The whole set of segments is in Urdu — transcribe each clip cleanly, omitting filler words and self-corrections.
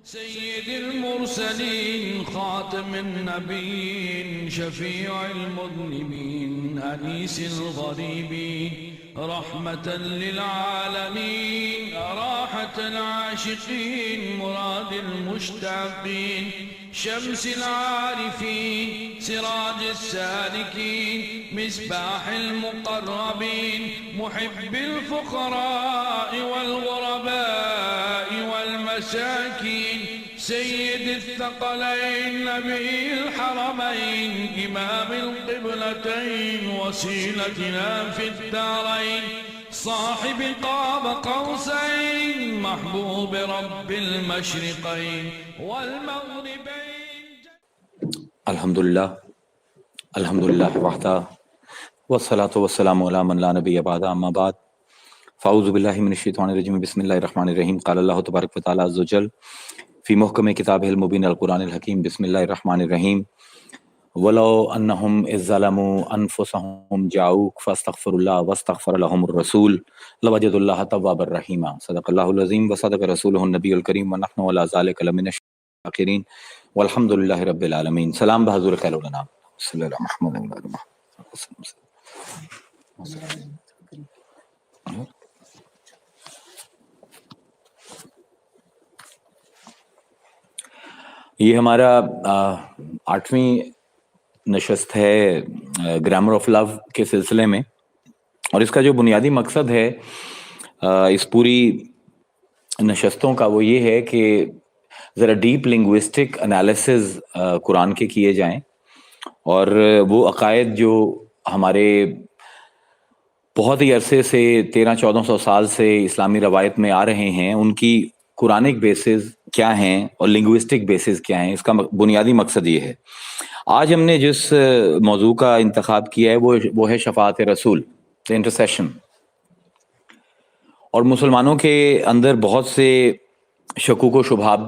سيد المرسلين خاتم النبيين شفيع المذنبين أنيس الغريبين رحمة للعالمين راحة العاشقين مراد المشتاقين شمس العارفين سراج السالكين مصباح المقربين محب الفقراء والغرباء والمساكين سيد الثقلين نبي الحرمين إمام القبلتين وسيلتنا في الدارين صاحب قاب قوسين محبوب رب المشرقين والمغربين. الحمدللہ وحدہ والصلاة والسلام علی من لا نبی بعدہ اما بعد فاعوذ باللہ من الشیطان الرجیم بسم اللہ الرحمن الرحیم قال اللہ تبارک وتعالی عز وجل فی محکم کتابہ المبین القرآن الحکیم بسم اللہ الرحمن الرحیم ولو انہم اذ ظلموا انفسہم جاؤک فاستغفر اللہ واستغفر لهم الرسول لوجد اللہ توابا الرحیما صدق اللہ العظیم وصدق رسولہ النبی الکریم ونحن علی ذلک لمن الشاکرین والحمد للہ رب العالمین. سلام بحضور خیر الانام صلی اللہ محمد علیہ وسلم. یہ ہمارا 8ویں نشست ہے گرامر آف لو کے سلسلے میں، اور اس کا جو بنیادی مقصد ہے اس پوری نشستوں کا وہ یہ ہے کہ ذرا ڈیپ لنگوسٹک انالیسز قرآن کے کیے جائیں، اور وہ عقائد جو ہمارے بہت ہی عرصے سے 1300-1400 سال سے اسلامی روایت میں آ رہے ہیں ان کی قرآنک بیسز کیا ہیں اور لنگوسٹک بیسز کیا ہیں. اس کا بنیادی مقصد یہ ہے. آج ہم نے جس موضوع کا انتخاب کیا ہے وہ ہے شفاعت رسول، انٹرسیشن. اور مسلمانوں کے اندر بہت سے شکوک و شبہات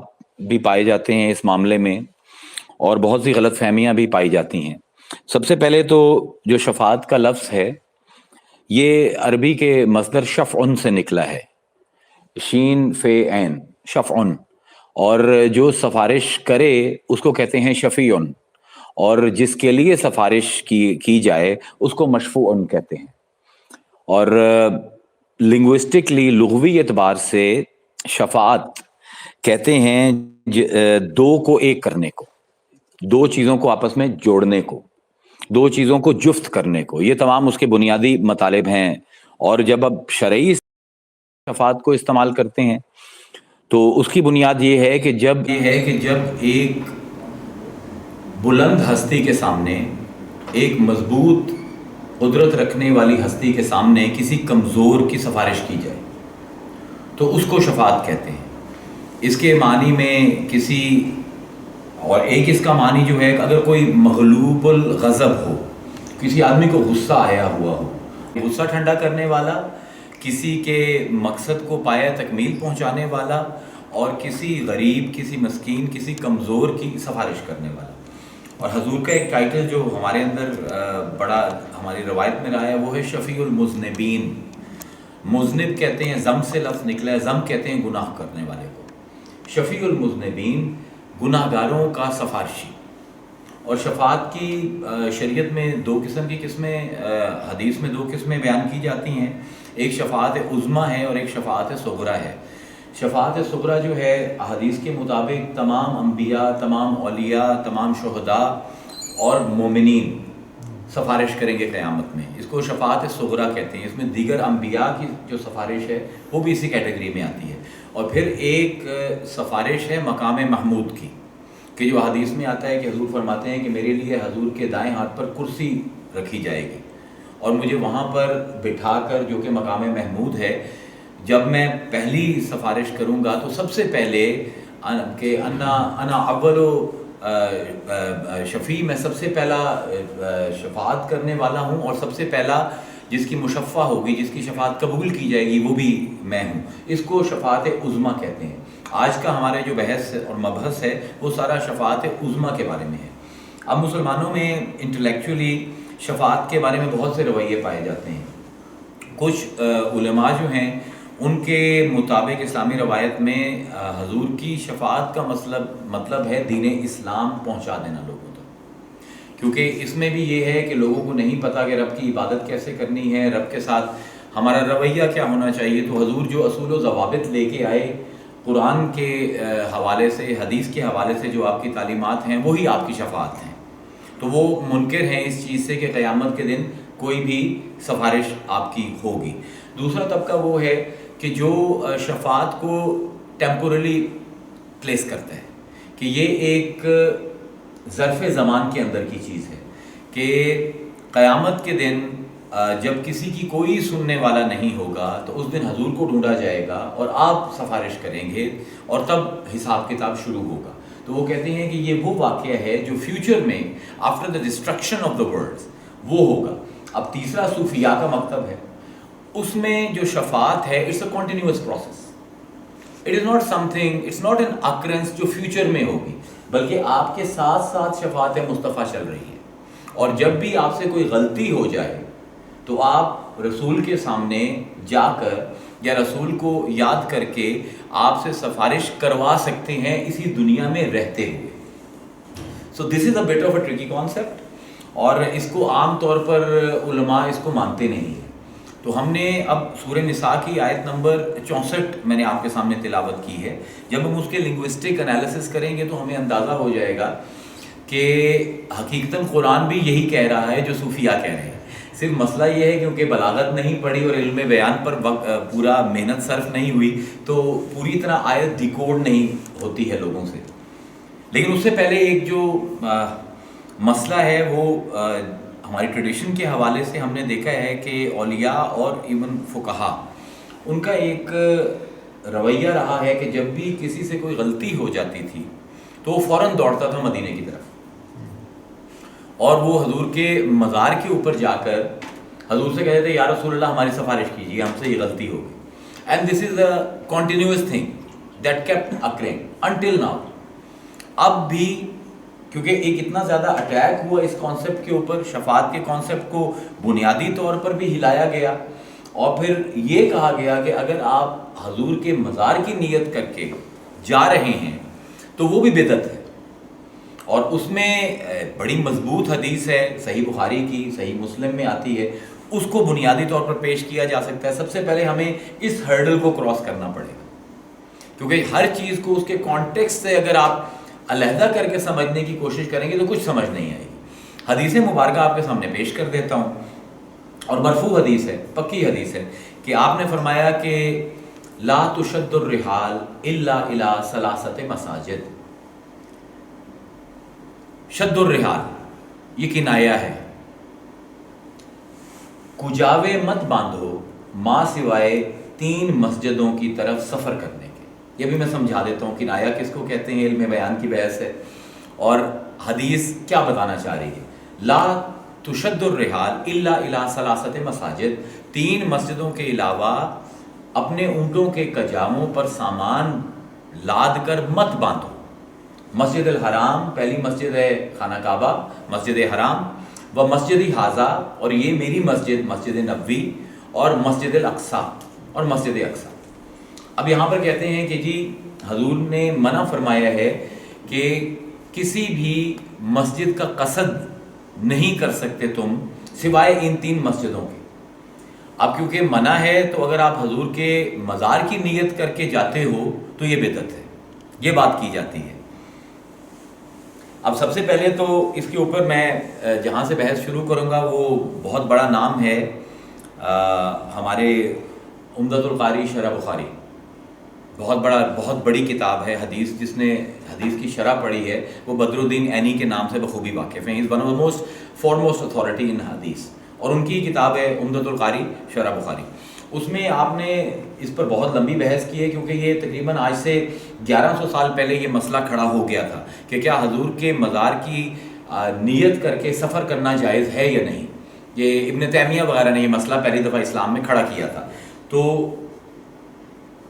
بھی پائے جاتے ہیں اس معاملے میں، اور بہت سی غلط فہمیاں بھی پائی جاتی ہیں. سب سے پہلے تو جو شفاعت کا لفظ ہے یہ عربی کے مصدر شفعن سے نکلا ہے، شین فے عین شفعن، اور جو سفارش کرے اس کو کہتے ہیں شفیعن، اور جس کے لیے سفارش کی جائے اس کو مشفوعن کہتے ہیں. اور لنگوسٹکلی لغوی اعتبار سے شفاعت کہتے ہیں دو کو ایک کرنے کو، دو چیزوں کو آپس میں جوڑنے کو، دو چیزوں کو جفت کرنے کو. یہ تمام اس کے بنیادی مطالب ہیں. اور جب اب شرعی شفاعت کو استعمال کرتے ہیں تو اس کی بنیاد یہ ہے کہ جب ایک بلند ہستی کے سامنے، ایک مضبوط قدرت رکھنے والی ہستی کے سامنے کسی کمزور کی سفارش کی جائے تو اس کو شفاعت کہتے ہیں. اس کے معنی میں اور ایک اس کا معنی جو ہے کہ اگر کوئی مغلوب الغضب ہو، کسی آدمی کو غصہ آیا ہوا ہو، غصہ ٹھنڈا کرنے والا، کسی کے مقصد کو پایہ تکمیل پہنچانے والا، اور کسی غریب، کسی مسکین، کسی کمزور کی سفارش کرنے والا. اور حضور کا ایک ٹائٹل جو ہمارے اندر بڑا ہماری روایت میں رہا ہے وہ ہے شفیع المذنبین. مذنب کہتے ہیں، ضم سے لفظ نکلا ہے، ضم کہتے ہیں گناہ کرنے والے کو. شفیع المذنبین گناہ گاروں کا سفارشی. اور شفاعت کی شریعت میں دو قسم کی قسمیں، حدیث میں دو قسمیں بیان کی جاتی ہیں. ایک شفاعت عظمیٰ ہے اور ایک شفاعت صغریٰ ہے. شفاعت صغریٰ جو ہے حدیث کے مطابق تمام انبیاء، تمام اولیاء، تمام شہداء اور مومنین سفارش کریں گے قیامت میں. اس کو شفاعت صغریٰ کہتے ہیں. اس میں دیگر انبیاء کی جو سفارش ہے وہ بھی اسی کیٹیگری میں آتی ہے. اور پھر ایک سفارش ہے مقام محمود کی، کہ جو حدیث میں آتا ہے کہ حضور فرماتے ہیں کہ میرے لیے حضور کے دائیں ہاتھ پر کرسی رکھی جائے گی، اور مجھے وہاں پر بٹھا کر، جو کہ مقام محمود ہے، جب میں پہلی سفارش کروں گا تو سب سے پہلے کہ انا اول شفیع، میں سب سے پہلا شفاعت کرنے والا ہوں، اور سب سے پہلا جس کی مشفع ہوگی، جس کی شفاعت قبول کی جائے گی وہ بھی میں ہوں. اس کو شفاعت عظمیٰ کہتے ہیں. آج کا ہمارے جو بحث اور مبحث ہے وہ سارا شفاعت عظمیٰ کے بارے میں ہے. اب مسلمانوں میں انٹلیکچولی شفاعت کے بارے میں بہت سے رویے پائے جاتے ہیں. کچھ علماء جو ہیں ان کے مطابق اسلامی روایت میں حضور کی شفاعت کا مطلب ہے دین اسلام پہنچا دینا لوگوں تک، کیونکہ اس میں بھی یہ ہے کہ لوگوں کو نہیں پتہ کہ رب کی عبادت کیسے کرنی ہے، رب کے ساتھ ہمارا رویہ کیا ہونا چاہیے. تو حضور جو اصول و ضوابط لے کے آئے قرآن کے حوالے سے، حدیث کے حوالے سے، جو آپ کی تعلیمات ہیں وہی آپ کی شفاعت ہیں. تو وہ منکر ہیں اس چیز سے کہ قیامت کے دن کوئی بھی سفارش آپ کی ہوگی. دوسرا طبقہ وہ ہے کہ جو شفاعت کو ٹیمپورلی پلیس کرتا ہے، کہ یہ ایک ظرف زمان کے اندر کی چیز ہے کہ قیامت کے دن جب کسی کی کوئی سننے والا نہیں ہوگا تو اس دن حضور کو ڈھونڈا جائے گا اور آپ سفارش کریں گے اور تب حساب کتاب شروع ہوگا. تو وہ کہتے ہیں کہ یہ وہ واقعہ ہے جو فیوچر میں after the destruction of the world وہ ہوگا. اب تیسرا صوفیاء کا مکتب ہے، اس میں جو شفاعت ہے it's a continuous process. It is not something, it's not an occurrence جو فیوچر میں ہوگی، بلکہ آپ کے ساتھ ساتھ شفاعت مصطفیٰ چل رہی ہے. اور جب بھی آپ سے کوئی غلطی ہو جائے تو آپ رسول کے سامنے جا کر یا رسول کو یاد کر کے آپ سے سفارش کروا سکتے ہیں اسی دنیا میں رہتے ہوئے. So this is a bit of a tricky concept, اور اس کو عام طور پر علماء اس کو مانتے نہیں ہیں. تو ہم نے اب سورہ نساء کی آیت نمبر 64 میں نے آپ کے سامنے تلاوت کی ہے. جب ہم اس کے لنگوسٹک انالیسس کریں گے تو ہمیں اندازہ ہو جائے گا کہ حقیقتاً قرآن بھی یہی کہہ رہا ہے جو صوفیاء کہہ رہے ہیں. صرف مسئلہ یہ ہے کیونکہ بلاغت نہیں پڑھی اور علم بیان پر پورا محنت صرف نہیں ہوئی تو پوری طرح آیت ڈیکوڈ نہیں ہوتی ہے لوگوں سے. لیکن اس سے پہلے ایک جو مسئلہ ہے وہ ہماری ٹریڈیشن کے حوالے سے ہم نے دیکھا ہے کہ اولیاء اور ایون فقہا ان کا ایک رویہ رہا ہے کہ جب بھی کسی سے کوئی غلطی ہو جاتی تھی تو وہ فوراً دوڑتا تھا مدینے کی طرف، اور وہ حضور کے مزار کے اوپر جا کر حضور سے کہتے تھے یا رسول اللہ ہماری سفارش کیجیے، ہم سے یہ غلطی ہو گئی. And this is a continuous thing that kept occurring until now. اب بھی کیونکہ ایک اتنا زیادہ اٹیک ہوا اس کانسیپٹ کے اوپر، شفاعت کے کانسیپٹ کو بنیادی طور پر بھی ہلایا گیا، اور پھر یہ کہا گیا کہ اگر آپ حضور کے مزار کی نیت کر کے جا رہے ہیں تو وہ بھی بدعت ہے. اور اس میں بڑی مضبوط حدیث ہے صحیح بخاری کی، صحیح مسلم میں آتی ہے، اس کو بنیادی طور پر پیش کیا جا سکتا ہے. سب سے پہلے ہمیں اس ہرڈل کو کراس کرنا پڑے گا، کیونکہ ہر چیز کو اس کے کانٹیکسٹ سے اگر آپ علیحدہ کر کے سمجھنے کی کوشش کریں گے تو کچھ سمجھ نہیں آئے گی. حدیث مبارکہ آپ کے سامنے پیش کر دیتا ہوں، اور مرفوع حدیث ہے، پکی حدیث ہے کہ آپ نے فرمایا کہ لا تشد الرحال الا الی ثلاثۃ مساجد. شد الرحال یہ کنایہ ہے، کجاوے مت باندھو ماں سوائے 3 مسجدوں کی طرف سفر کرنے کے. یہ بھی میں سمجھا دیتا ہوں کنایہ کس کو کہتے ہیں، علم بیان کی بحث ہے. اور حدیث کیا بتانا چاہ رہی ہے؟ لا تشد الرحال الا الی ثلاثۃ مساجد، 3 مسجدوں کے علاوہ اپنے اونٹوں کے کجاموں پر سامان لاد کر مت باندھو. مسجد الحرام، پہلی مسجد ہے خانہ کعبہ، مسجد حرام، و مسجد حاضہ، اور یہ میری مسجد مسجد نبوی، اور مسجد الاقصی اور مسجد اقصی. اب یہاں پر کہتے ہیں کہ جی حضور نے منع فرمایا ہے کہ کسی بھی مسجد کا قصد نہیں کر سکتے تم سوائے ان 3 مسجدوں کے. اب کیونکہ منع ہے تو اگر آپ حضور کے مزار کی نیت کر کے جاتے ہو تو یہ بدعت ہے، یہ بات کی جاتی ہے. اب سب سے پہلے تو اس کے اوپر میں جہاں سے بحث شروع کروں گا وہ بہت بڑا نام ہے ہمارے عمدۃ القاری شرح بخاری. بہت بڑی کتاب ہے حدیث، جس نے حدیث کی شرح پڑھی ہے وہ بدر الدین عینی کے نام سے بخوبی واقف ہیں. از one of the most foremost authority in حدیث، اور ان کی کتاب ہے عمدۃ القاری شرح بخاری. اس میں آپ نے اس پر بہت لمبی بحث کی ہے کیونکہ یہ تقریباً آج سے 1100 سال پہلے یہ مسئلہ کھڑا ہو گیا تھا کہ کیا حضور کے مزار کی نیت کر کے سفر کرنا جائز ہے یا نہیں. یہ ابن تیمیہ وغیرہ نے یہ مسئلہ پہلی دفعہ اسلام میں کھڑا کیا تھا. تو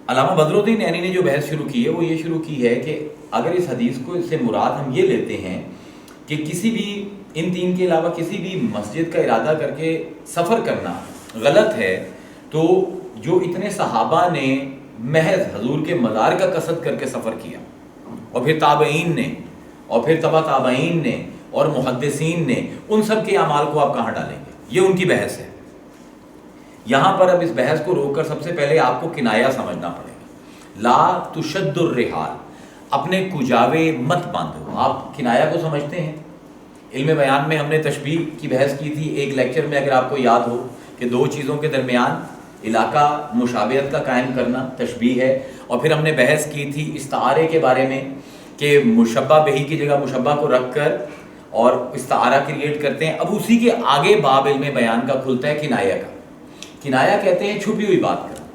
علامہ بدر الدین عینی نے جو بحث شروع کی ہے وہ یہ شروع کی ہے کہ اگر اس حدیث کو اس سے مراد ہم یہ لیتے ہیں کہ کسی بھی ان 3 کے علاوہ کسی بھی مسجد کا ارادہ کر کے سفر کرنا غلط ہے، تو جو اتنے صحابہ نے محض حضور کے مزار کا قصد کر کے سفر کیا، اور پھر تابعین نے، اور پھر تبع تابعین نے، اور محدثین نے، ان سب کے اعمال کو آپ کہاں ڈالیں گے؟ یہ ان کی بحث ہے۔ یہاں پر اب اس بحث کو روک کر سب سے پہلے آپ کو کنایہ سمجھنا پڑے گا۔ لا تشد الرحال، اپنے کجاوے مت باندھو۔ آپ کنایہ کو سمجھتے ہیں؟ علم بیان میں ہم نے تشبیہ کی بحث کی تھی ایک لیکچر میں، اگر آپ کو یاد ہو، کہ دو چیزوں کے درمیان علاقہ مشابہت کا قائم کرنا تشبیہ ہے، اور پھر ہم نے بحث کی تھی استعارے کے بارے میں کہ مشبہ بہی کی جگہ مشبہ کو رکھ کر اور استعارہ کریٹ کرتے ہیں۔ اب اسی کے آگے باب علم بیان کا کھلتا ہے کنایہ کا۔ کنایہ کہتے ہیں چھپی ہوئی بات کرنا،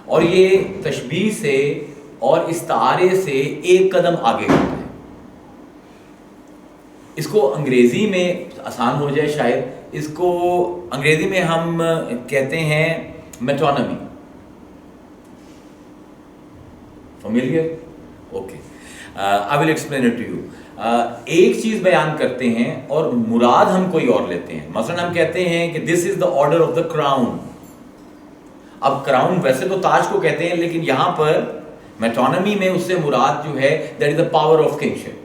اور یہ تشبیہ سے اور استعارے سے ایک قدم آگے ہوتا ہے۔ اس کو انگریزی میں آسان ہو جائے شاید، اس کو انگریزی میں ہم کہتے ہیں metonymy. Familiar? Okay, I will explain it to you۔ ایک چیز بیان کرتے ہیں اور مراد ہم کوئی اور لیتے ہیں۔ مثلا ہم کہتے ہیں کہ this is the order of the crown۔ اب کراؤن ویسے تو تاج کو کہتے ہیں، لیکن یہاں پر میٹونمی میں اس سے مراد جو ہے that is the power of kingship،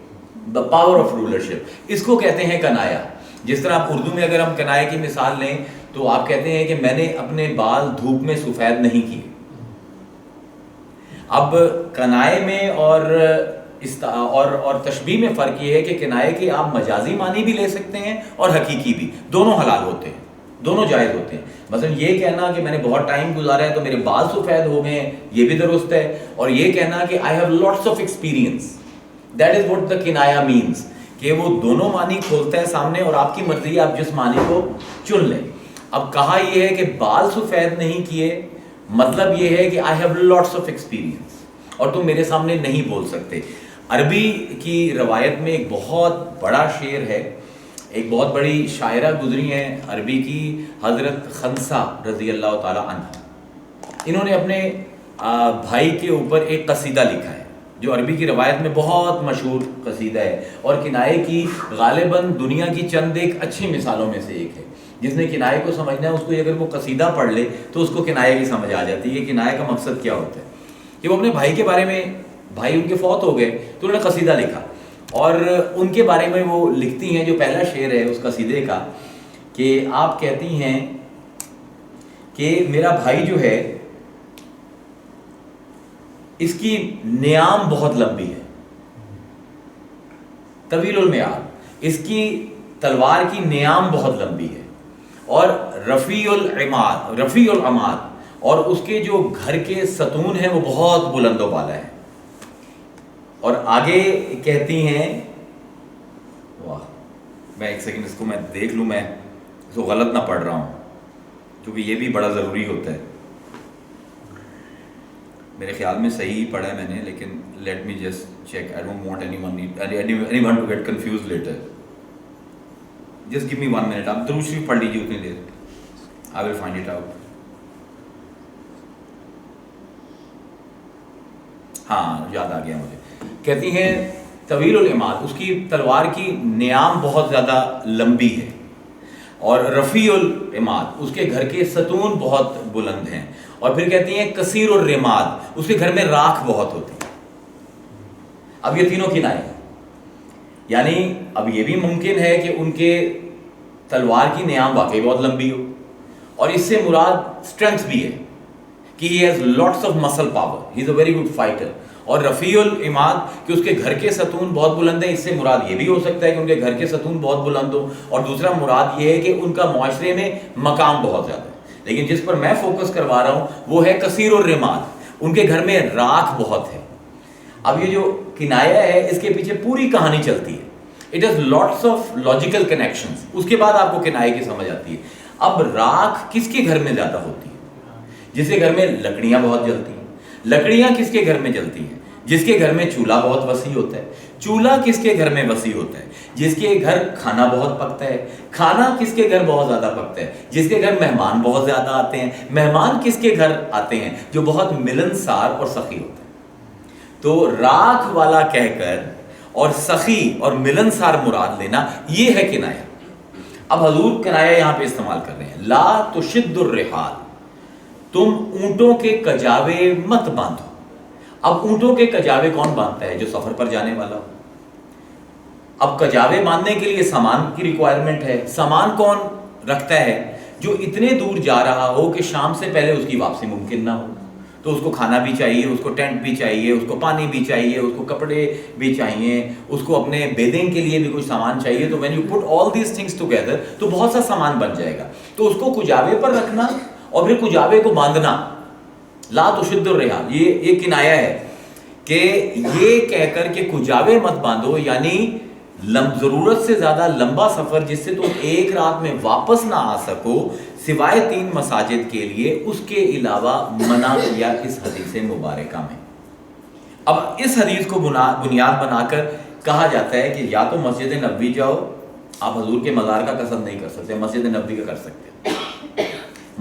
the power of rulership، اس کو کہتے ہیں کنایہ۔ جس طرح آپ اردو میں اگر ہم کنایہ کی مثال لیں تو آپ کہتے ہیں کہ میں نے اپنے بال دھوپ میں سفید نہیں کیے۔ اب کنائے میں اور تشبیہ میں فرق یہ ہے کہ کنائے کے آپ مجازی معنی بھی لے سکتے ہیں اور حقیقی بھی، دونوں حلال ہوتے ہیں، دونوں جائز ہوتے ہیں۔ مثلا یہ کہنا کہ میں نے بہت ٹائم گزارا ہے تو میرے بال سفید ہو گئے ہیں، یہ بھی درست ہے، اور یہ کہنا کہ I have lots of experience، that is what the کنایا means، کہ وہ دونوں معنی کھولتا ہے سامنے، اور آپ کی مرضی ہے آپ جس معنی کو چن لیں۔ اب کہا یہ ہے کہ بال سفید نہیں کیے، مطلب یہ ہے کہ I have lots of experience، اور تم میرے سامنے نہیں بول سکتے۔ عربی کی روایت میں ایک بہت بڑا شعر ہے، ایک بہت بڑی شاعرہ گزری ہیں عربی کی، حضرت خنسا رضی اللہ تعالی عنہ۔ انہوں نے اپنے بھائی کے اوپر ایک قصیدہ لکھا ہے جو عربی کی روایت میں بہت مشہور قصیدہ ہے، اور کنائے کی غالباً دنیا کی چند ایک اچھی مثالوں میں سے ایک ہے۔ جس نے کنائے کو سمجھنا ہے اس کو اگر وہ قصیدہ پڑھ لے تو اس کو کنائے کی سمجھ آ جاتی ہے کہ کنائے کا مقصد کیا ہوتا ہے۔ کہ وہ اپنے بھائی کے بارے میں، بھائی ان کے فوت ہو گئے تو انہوں نے قصیدہ لکھا، اور ان کے بارے میں وہ لکھتی ہیں، جو پہلا شعر ہے اس قصیدے کا، کہ آپ کہتی ہیں کہ میرا بھائی جو ہے اس کی نیام بہت لمبی ہے، طویل المیعاد، اس کی تلوار کی نیام بہت لمبی ہے، اور رفیع العماد، اور اس کے جو گھر کے ستون ہیں وہ بہت بلند و بالا ہے۔ اور آگے کہتی ہیں، واہ، میں ایک سیکنڈ اس کو میں دیکھ لوں، میں اس کو غلط نہ پڑھ رہا ہوں، کیونکہ یہ بھی بڑا ضروری ہوتا ہے۔ میرے خیال میں صحیح پڑھا ہے میں نے، لیکن let me just check, I don't want anyone to get confuse later. Just give me 1 minute, آپ درود شریف پڑھ لیجیے اتنی دیر، I will find it out. ہاں یاد آ گیا مجھے۔ کہتی ہیں طویل العماد، اس کی تلوار کی نیام بہت زیادہ لمبی ہے، اور رفیع العماد، اس کے گھر کے ستون بہت بلند ہیں، اور پھر کہتی ہیں کثیر الرماد، اس کے گھر میں راکھ بہت ہوتی ہے۔ اب یہ تینوں کنائے ہیں، یعنی اب یہ بھی ممکن ہے کہ ان کے تلوار کی نیام واقعی بہت لمبی ہو، اور اس سے مراد اسٹرینتھ بھی ہے کہ he has lots of muscle power, he is a very good fighter۔ اور رفیع العماد کہ اس کے گھر کے ستون بہت بلند ہیں، اس سے مراد یہ بھی ہو سکتا ہے کہ ان کے گھر کے ستون بہت بلند ہو، اور دوسرا مراد یہ ہے کہ ان کا معاشرے میں مقام بہت زیادہ ہے۔ لیکن جس پر میں فوکس کروا رہا ہوں وہ ہے کثیر الرماد، ان کے گھر میں راکھ بہت ہے۔ اب یہ جو کنایہ ہے اس کے پیچھے پوری کہانی چلتی ہے، it has lots of logical connections، اس کے بعد آپ کو کنایے کی سمجھ آتی ہے۔ اب راکھ کس کے گھر میں زیادہ ہوتی ہے؟ جس کے گھر میں لکڑیاں بہت جلتی ہیں۔ لکڑیاں کس کے گھر میں جلتی ہیں؟ جس کے گھر میں چولہا بہت وسیع ہوتا ہے۔ چولہا کس کے گھر میں وسیع ہوتا ہے؟ جس کے گھر کھانا بہت پکتا ہے۔ کھانا کس کے گھر بہت زیادہ پکتا ہے؟ جس کے گھر مہمان بہت زیادہ آتے ہیں۔ مہمان کس کے گھر آتے ہیں؟ جو بہت ملنسار اور سخی ہوتا ہے۔ تو راکھ والا کہہ کر اور سخی اور ملنسار مراد لینا، یہ ہے کنایہ۔ اب حضور کنایہ یہاں پہ استعمال کر رہے ہیں، لا تشد الرحال، تم اونٹوں کے کجاوے مت باندھو. اب اونٹوں کے کجاوے کون باندھتا ہے؟ جو سفر پر جانے والا ہو. اب کجاوے باندھنے کے لیے سامان کی ریکوائرمنٹ ہے. سامان کون رکھتا ہے؟ جو اتنے دور جا رہا ہو کہ شام سے پہلے اس کی واپسی ممکن نہ ہو. تو اس کو کھانا بھی چاہیے, اس کو ٹینٹ بھی چاہیے, اس کو پانی بھی چاہیے, اس کو کپڑے بھی چاہیے, اس کو اپنے بیدنگ کے لیے بھی کچھ سامان چاہیے. تو when you put all these things together تو بہت سا سامان بن جائے گا. تو اس کو کجاوے پر رکھنا اور پھر کجاوے کو باندھنا, لا تشد الرحال, یہ کنایا ہے کہ یہ کہہ کر کہ کجاوے مت باندھو, یعنی ضرورت سے زیادہ لمبا سفر جس سے تم ایک رات میں واپس نہ آ سکو سوائے 3 مساجد کے لیے, اس کے علاوہ منع کیا اس حدیث مبارکہ میں. اب اس حدیث کو بنیاد بنا کر کہا جاتا ہے کہ یا تو مسجد نبوی جاؤ, آپ حضور کے مزار کا قصد نہیں کر سکتے, مسجد نبوی کا کر سکتے ہو,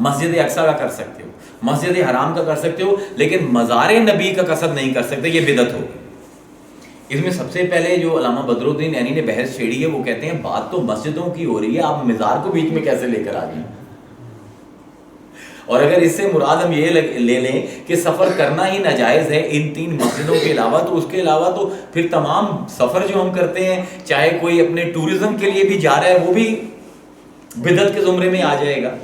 مسجد اقصیٰ کا کر سکتے ہو, مسجد حرام کا کر سکتے ہو, لیکن مزار نبی کا قصد نہیں کر سکتے, یہ بدعت ہوگی. اس میں سب سے پہلے جو علامہ بدر الدین عینی نے بحث چھیڑی ہے وہ کہتے ہیں بات تو مسجدوں کی ہو رہی ہے, آپ مزار کو بیچ میں کیسے لے کر آ گئے؟ اور اگر اس سے مراد ہم یہ لے لیں کہ سفر کرنا ہی ناجائز ہے ان 3 مسجدوں کے علاوہ, تو اس کے علاوہ تو پھر تمام سفر جو ہم کرتے ہیں, چاہے کوئی اپنے ٹورزم کے لیے بھی جا رہا ہے, وہ بھی بدعت کے زمرے میں آ جائے گا.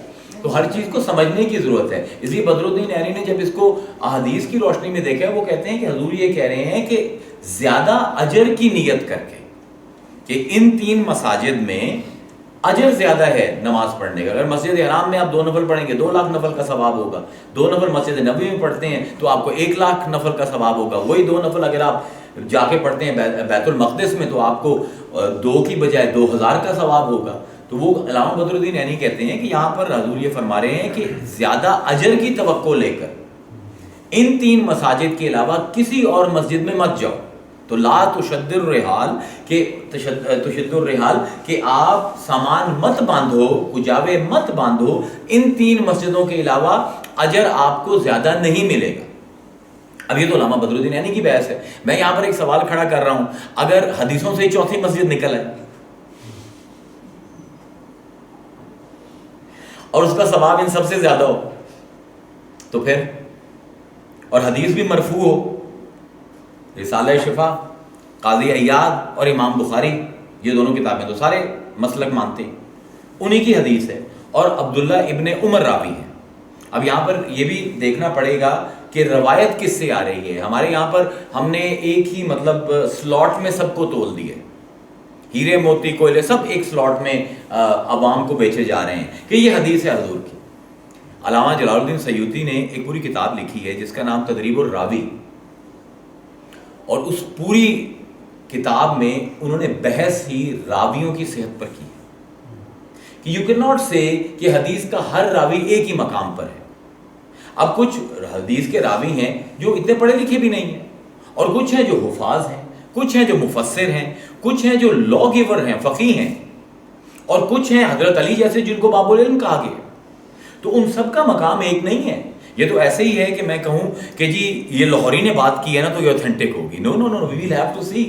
تو ہر چیز کو سمجھنے کی ضرورت ہے. اس لیے بدر الدین عینی نے جب اس کو احادیث کی روشنی میں دیکھا ہے وہ کہتے ہیں کہ حضور یہ کہہ رہے ہیں کہ زیادہ اجر کی نیت کر کے کہ ان 3 مساجد میں اجر زیادہ ہے نماز پڑھنے کا. اگر مسجد حرام میں آپ 2 نفل پڑھیں گے 2 لاکھ نفل کا ثواب ہوگا, 2 نفل مسجد نبوی میں پڑھتے ہیں تو آپ کو 1 لاکھ نفل کا ثواب ہوگا. وہی 2 نفل اگر آپ جا کے پڑھتے ہیں بیت المقدس میں تو آپ کو 2 کی بجائے 2000 کا ثواب ہوگا. تو وہ علامہ بدر الدین عینی کہتے ہیں کہ یہاں پر حضور یہ فرما رہے ہیں کہ زیادہ اجر کی توقع لے کر ان 3 مساجد کے علاوہ کسی اور مسجد میں مت جاؤ. تو لا تشد الرحال کہ آپ سامان مت باندھو, کجاوے مت باندھو, ان 3 مسجدوں کے علاوہ اجر آپ کو زیادہ نہیں ملے گا. اب یہ تو علامہ بدر الدین عینی کی بحث ہے. میں یہاں پر ایک سوال کھڑا کر رہا ہوں, اگر حدیثوں سے 4تھی مسجد نکل ہے اور اس کا ثواب ان سب سے زیادہ ہو تو پھر, اور حدیث بھی مرفوع ہو, رسالہ شفا قاضی عیاض اور امام بخاری یہ دونوں کتابیں تو سارے مسلک مانتے ہیں, انہی کی حدیث ہے, اور عبداللہ ابن عمر راوی ہے. اب یہاں پر یہ بھی دیکھنا پڑے گا کہ روایت کس سے آ رہی ہے. ہمارے یہاں پر ہم نے ایک ہی مطلب سلاٹ میں سب کو تول دیا, ہیرے موتی کوئلے سب ایک سلاٹ میں عوام کو بیچے جا رہے ہیں کہ یہ حدیث ہے حضور کی. علامہ جلال الدین سیوطی نے ایک پوری کتاب لکھی ہے جس کا نام تدریب الراوی, اور اس پوری کتاب میں انہوں نے بحث ہی راویوں کی صحت پر کی کہ یو کین ناٹ سے کہ حدیث کا ہر راوی ایک ہی مقام پر ہے. اب کچھ حدیث کے راوی ہیں جو اتنے پڑھے لکھے بھی نہیں ہیں, اور کچھ ہیں جو حفاظ ہیں, کچھ ہیں جو مفسر ہیں, کچھ ہیں جو لا گیور ہیں, فقیہ ہیں, اور کچھ ہیں حضرت علی جیسے جن کو باب العلم کہا گیا. تو ان سب کا مقام ایک نہیں ہے. یہ تو ایسے ہی ہے کہ میں کہوں کہ جی یہ لاہوری نے بات کی ہے نا تو یہ اوتھینٹک ہوگی. نو نو نو, وی ول ہیو ٹو سی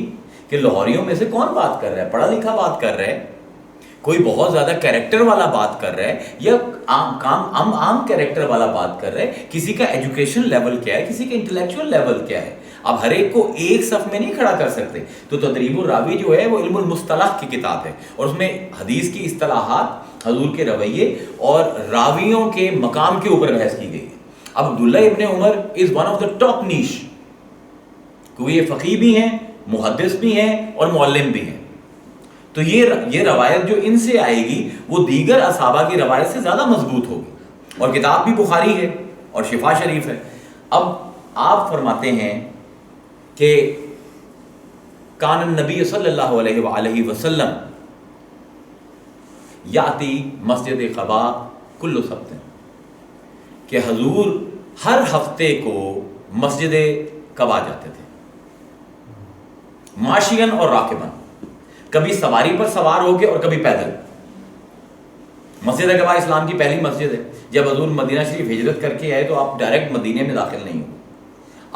کہ لاہوریوں میں سے کون بات کر رہا ہے, پڑھا لکھا بات کر رہا ہے, کوئی بہت زیادہ کیریکٹر والا بات کر رہا ہے, یا عام کیریکٹر والا بات کر رہا ہے, کسی کا ایجوکیشن لیول کیا ہے, کسی کا انٹلیکچوئل لیول کیا ہے. اب ہر ایک کو ایک صف میں نہیں کھڑا کر سکتے. تو تدریب الراوی جو ہے وہ علم المصطلح کی کتاب ہے, اور اس میں حدیث کی اصطلاحات, حضور کے رویے اور راویوں کے مقام کے اوپر بحث کی گئی ہے. اب Abdullah ibn Umar is one of the top niche, کیونکہ یہ فقیہ بھی ہیں, محدث بھی ہیں, اور معلم بھی ہیں. تو یہ روایت جو ان سے آئے گی وہ دیگر اصحابہ کی روایت سے زیادہ مضبوط ہوگی, اور کتاب بھی بخاری ہے اور شفا شریف ہے. اب آپ فرماتے ہیں کہ کان النبی صلی اللہ علیہ وآلہ وسلم یاتی مسجد قباء کل سبت, کہ حضور ہر ہفتے کو مسجد قباء جاتے تھے, ماشین اور راکبن, کبھی سواری پر سوار ہو کے اور کبھی پیدل. مسجد قباء اسلام کی پہلی مسجد ہے. جب حضور مدینہ شریف ہجرت کر کے آئے تو آپ ڈائریکٹ مدینے میں داخل نہیں ہوئے,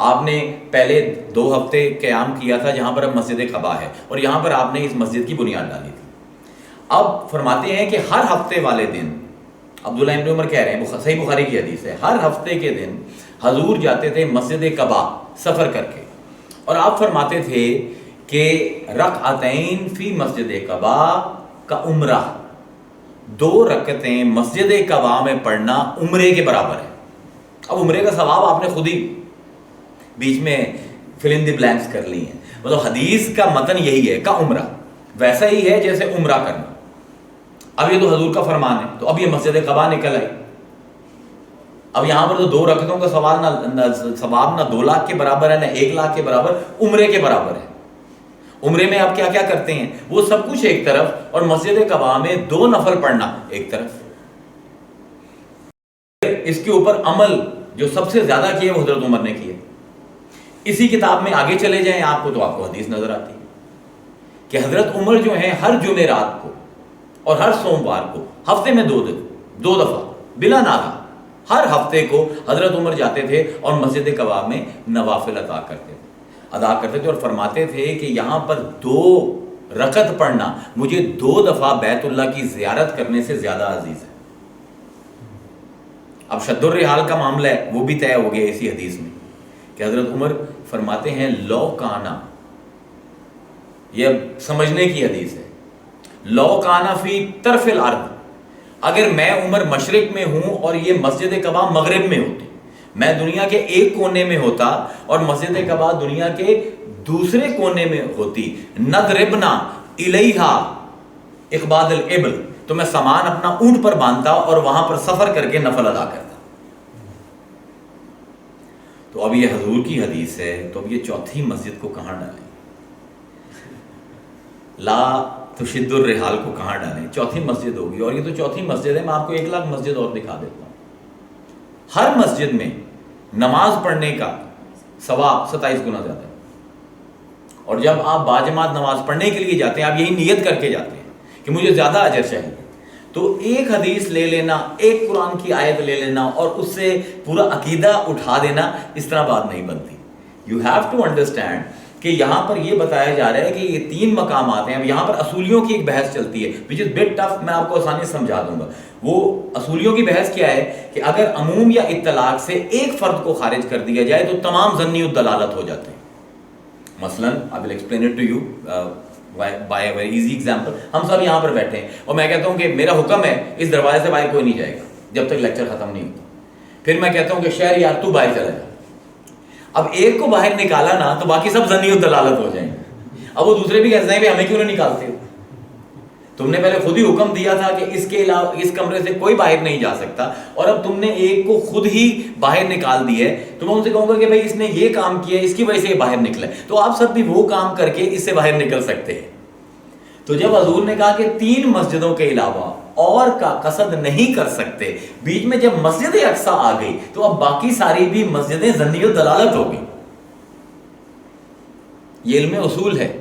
آپ نے پہلے 2 ہفتے قیام کیا تھا جہاں پر اب مسجد قباء ہے, اور یہاں پر آپ نے اس مسجد کی بنیاد ڈالی تھی. اب فرماتے ہیں کہ ہر ہفتے والے دن عبداللہ ابن عمر کہہ رہے ہیں، صحیح بخاری کی حدیث ہے، ہر ہفتے کے دن حضور جاتے تھے مسجد قباء سفر کر کے، اور آپ فرماتے تھے کہ رکعتین فی مسجد قباء کا عمرہ، 2 رکعتیں مسجد قباء میں پڑھنا عمرے کے برابر ہے۔ اب عمرے کا ثواب آپ نے خود ہی بیچ میں فل ان دی بلینکس کر لی ہیں، مطلب حدیث کا متن یہی ہے، کا عمرہ ویسا ہی ہے جیسے عمرہ کرنا۔ اب یہ تو حضور کا فرمان ہے، تو اب یہ مسجد قباء نکل آئی، اب یہاں پر تو 2 رکعتوں کا ثواب نہ 2 لاکھ کے برابر ہے، نہ 1 لاکھ کے برابر، عمرے کے برابر ہے۔ عمرے میں آپ کیا کیا کرتے ہیں وہ سب کچھ ایک طرف، اور مسجد قباء میں 2 نفل پڑھنا ایک طرف۔ اس کے اوپر عمل جو سب سے زیادہ کیے وہ حضرت عمر نے کیے۔ اسی کتاب میں آگے چلے جائیں آپ کو تو آپ کو حدیث نظر آتی ہے کہ حضرت عمر جو ہیں ہر جمعرات کو اور ہر سوموار کو ہفتے میں 2 دفعہ بلا ناغہ ہر ہفتے کو حضرت عمر جاتے تھے اور مسجد قباء میں نوافل ادا کرتے تھے اور فرماتے تھے کہ یہاں پر 2 رکعت پڑھنا مجھے 2 دفعہ بیت اللہ کی زیارت کرنے سے زیادہ عزیز ہے۔ اب شد الرحال کا معاملہ ہے وہ بھی طے ہو گیا اسی حدیث میں کہ حضرت عمر فرماتے ہیں لو کانا، یہ سمجھنے کی حدیث ہے، لو کانا فی طرف الارض، اگر میں عمر مشرق میں ہوں اور یہ مسجد قباء مغرب میں ہوتی، میں دنیا کے ایک کونے میں ہوتا اور مسجد قباء دنیا کے دوسرے کونے میں ہوتی، نضربنا الیہا اقباد الابل، تو میں سامان اپنا اونٹ پر باندھتا اور وہاں پر سفر کر کے نفل ادا کرتا۔ تو اب یہ حضور کی حدیث ہے، تو اب یہ چوتھی مسجد کو کہاں ڈالیں؟ لا تشد الرحال کو کہاں ڈالیں؟ چوتھی مسجد ہوگی، اور یہ تو چوتھی مسجد ہے، میں آپ کو 1 لاکھ مسجد اور دکھا دیتا ہوں۔ ہر مسجد میں نماز پڑھنے کا ثواب 27 گنا زیادہ ہے، اور جب آپ باجماعت نماز پڑھنے کے لیے جاتے ہیں آپ یہی نیت کر کے جاتے ہیں کہ مجھے زیادہ اجر چاہیے، تو ایک حدیث لے لینا، ایک قرآن کی آیت لے لینا اور اس سے پورا عقیدہ اٹھا دینا، اس طرح بات نہیں بنتی۔ یو ہیو ٹو انڈرسٹینڈ کہ یہاں پر یہ بتایا جا رہا ہے کہ یہ 3 مقامات ہیں۔ اب یہاں پر اصولیوں کی ایک بحث چلتی ہے which is bit tough، میں آپ کو آسانی سے سمجھا دوں گا۔ وہ اصولیوں کی بحث کیا ہے کہ اگر عموم یا اطلاق سے ایک فرد کو خارج کر دیا جائے تو تمام ظنی الدلالت ہو جاتے ہیں۔ مثلا I will explain it to you by a very easy example۔ ہم سب یہاں پر بیٹھے ہیں اور میں کہتا ہوں کہ میرا حکم ہے اس دروازے سے باہر کوئی نہیں جائے گا جب تک لیکچر ختم نہیں ہوتا، پھر میں کہتا ہوں کہ شہر یار تو باہر چلا جا، اب ایک کو باہر نکالا نا تو باقی سب ظنی الدلالت ہو جائیں گے۔ اب وہ دوسرے بھی کہتے ہیں کہ ہمیں کیوں نہیں نکالتے، تم نے پہلے خود ہی حکم دیا تھا کہ اس کے علاوہ اس کمرے سے کوئی باہر نہیں جا سکتا، اور اب تم نے ایک کو خود ہی باہر نکال دی ہے، تو میں ان سے کہوں گا کہ بھائی اس نے یہ کام کیا ہے، اس کی وجہ سے یہ باہر نکلا ہے، تو آپ سب بھی وہ کام کر کے اس سے باہر نکل سکتے ہیں۔ تو جب حضور نے کہا کہ 3 مسجدوں کے علاوہ اور کا قصد نہیں کر سکتے، بیچ میں جب مسجد اقصی آ گئی تو اب باقی ساری بھی مسجدیں ظنی الدلالت ہو گئی۔ یہ علم اصول ہے،